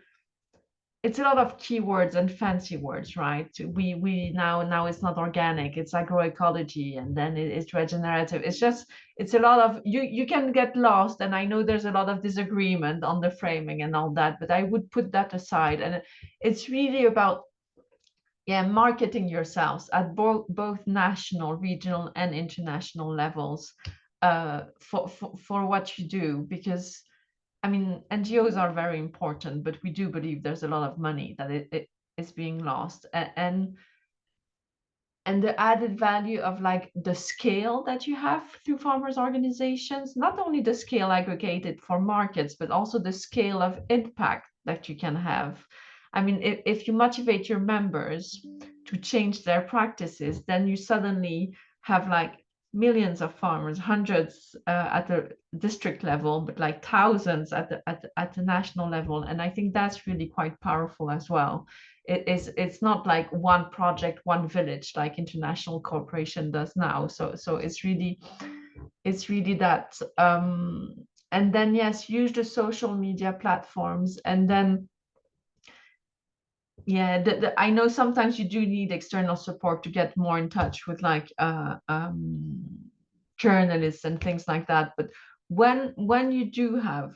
it's a lot of keywords and fancy words, right? We now it's not organic, it's agroecology, and then it's regenerative. It's a lot of, you can get lost, and I know there's a lot of disagreement on the framing and all that, but I would put that aside. And it's really about, yeah, marketing yourselves at both national, regional, and international levels for what you do, because I mean, NGOs are very important, but we do believe there's a lot of money that it is being lost. And the added value of like the scale that you have through farmers organizations, not only the scale aggregated for markets, but also the scale of impact that you can have. I mean, if you motivate your members to change their practices, then you suddenly have like millions of farmers, hundreds at the district level, but like thousands at the national level. And I think that's really quite powerful as well. It's not like one project, one village like international cooperation does now. So it's really that. And then yes, use the social media platforms, and then yeah, I know sometimes you do need external support to get more in touch with like journalists and things like that. But when you do have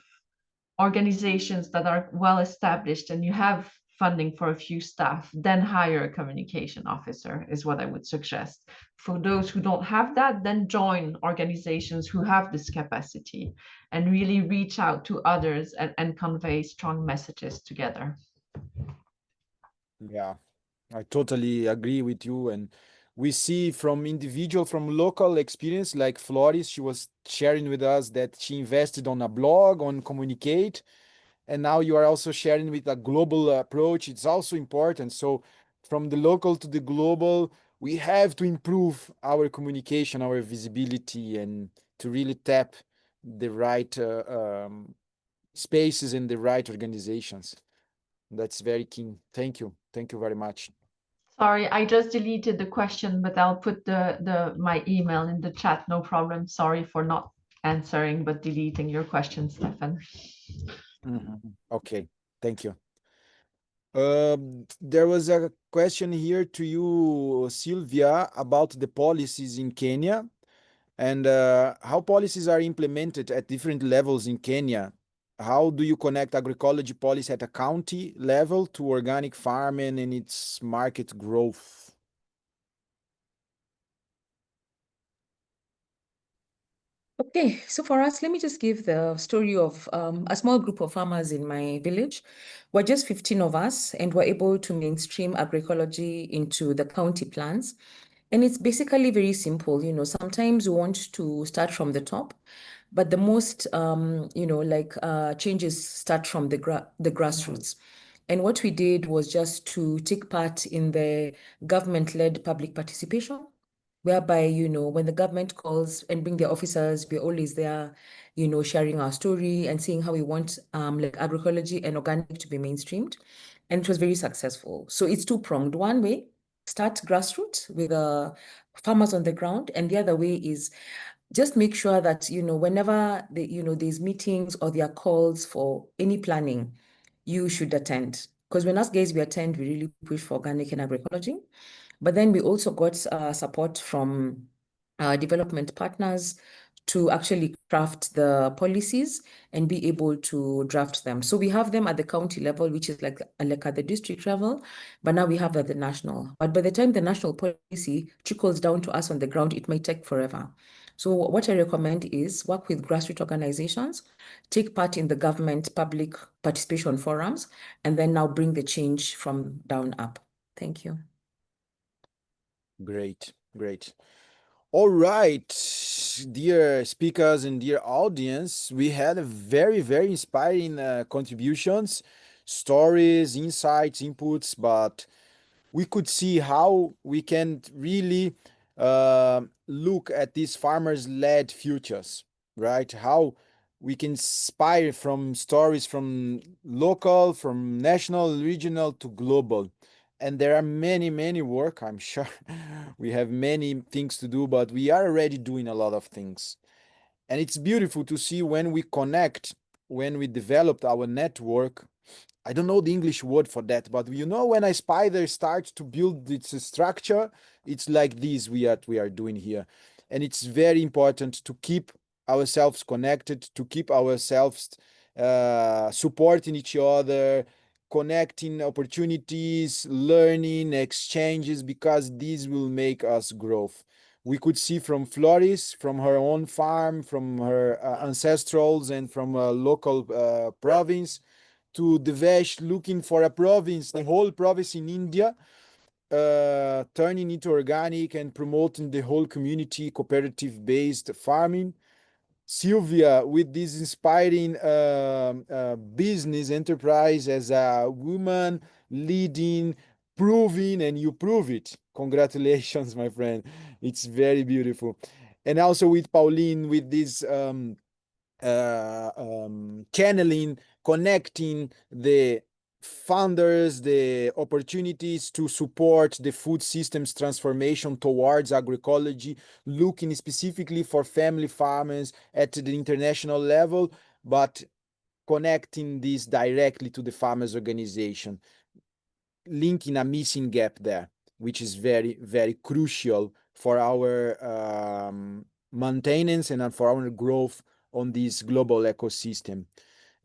organizations that are well established and you have funding for a few staff, then hire a communication officer is what I would suggest. For those who don't have that, then join organizations who have this capacity and really reach out to others and convey strong messages together. Yeah, I totally agree with you. And we see from local experience, like Floris, she was sharing with us that she invested on a blog, on Communicate, and now you are also sharing with a global approach. It's also important. So from the local to the global, we have to improve our communication, our visibility, and to really tap the right spaces and the right organizations. That's very keen. Thank you. Thank you very much. Sorry, I just deleted the question, but I'll put my email in the chat. No problem. Sorry for not answering, but deleting your question, Stefan. Okay, thank you. There was a question here to you, Sylvia, about the policies in Kenya and how policies are implemented at different levels in Kenya. How do you connect agroecology policy at a county level to organic farming and its market growth? Okay, so for us, let me just give the story of a small group of farmers in my village. We're just 15 of us, and we're able to mainstream agroecology into the county plans. And it's basically very simple. You know, sometimes we want to start from the top, but the most, changes start from the grassroots. And what we did was just to take part in the government-led public participation, whereby, you know, when the government calls and bring their officers, we're always there, you know, sharing our story and seeing how we want like agroecology and organic to be mainstreamed. And it was very successful. So it's two-pronged. One way, start grassroots with farmers on the ground, and the other way is just make sure that, you know, whenever there's meetings or there are calls for any planning, you should attend. Because when us guys, we attend, we really push for organic and agroecology. But then we also got support from development partners to actually craft the policies and be able to draft them. So we have them at the county level, which is like at the district level, but now we have at the national. But by the time the national policy trickles down to us on the ground, it might take forever. So what I recommend is work with grassroots organizations, take part in the government public participation forums, and then now bring the change from down up. Thank you. Great, great. All right, dear speakers and dear audience, we had a very, very inspiring contributions, stories, insights, inputs, but we could see how we can really look at these farmers-led futures, right? How we can inspire from stories from local, from national, regional to global. And there are many, many work, I'm sure. We have many things to do, but we are already doing a lot of things. And it's beautiful to see when we connect, when we developed our network. I don't know the English word for that, but you know, when a spider starts to build its structure, it's like this we are doing here. And it's very important to keep ourselves connected, to keep ourselves supporting each other, connecting opportunities, learning, exchanges, because this will make us grow. We could see from Floris, from her own farm, from her ancestrals, and from a local province, to Devesh looking for a province, the whole province in India, turning into organic and promoting the whole community cooperative-based farming. Sylvia with this inspiring business enterprise as a woman leading, proving, and you prove it. Congratulations, my friend. It's very beautiful. And also with Pauline with this channeling, connecting the funders, the opportunities to support the food systems transformation towards agroecology, looking specifically for family farmers at the international level, but connecting this directly to the farmers organization, linking a missing gap there, which is very, very crucial for our maintenance and for our growth on this global ecosystem.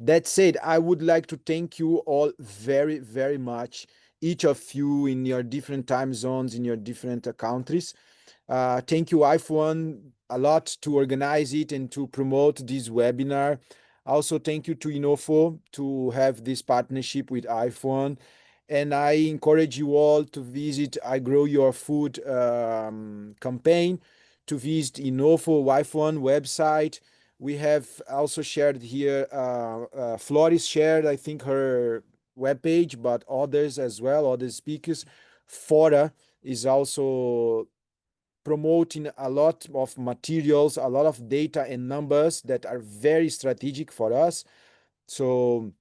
That said, I would like to thank you all very, very much, each of you in your different time zones, in your different countries. Thank you, IFOAM, a lot to organize it and to promote this webinar. Also, thank you to INOFO to have this partnership with IFOAM. And I encourage you all to visit I Grow Your Food campaign, to visit INOFO IFOAM website. We have also shared here, Floris shared, I think, her webpage, but others as well, other speakers. Fora is also promoting a lot of materials, a lot of data and numbers that are very strategic for us. So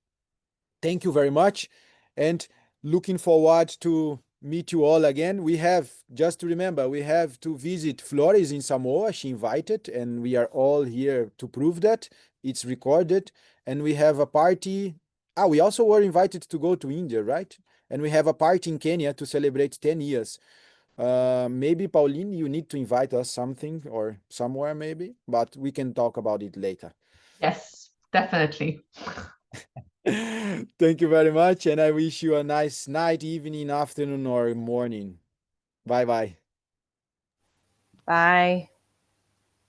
thank you very much. And looking forward to meet you all again. We have, just to remember, we have to visit Floris in Samoa. She invited, and we are all here to prove that. It's recorded. And we have a party. We also were invited to go to India, right? And we have a party in Kenya to celebrate 10 years. Maybe, Pauline, you need to invite us something or somewhere maybe, but we can talk about it later. Yes, definitely. Thank you very much, and I wish you a nice night, evening, afternoon, or morning. Bye-bye. Bye.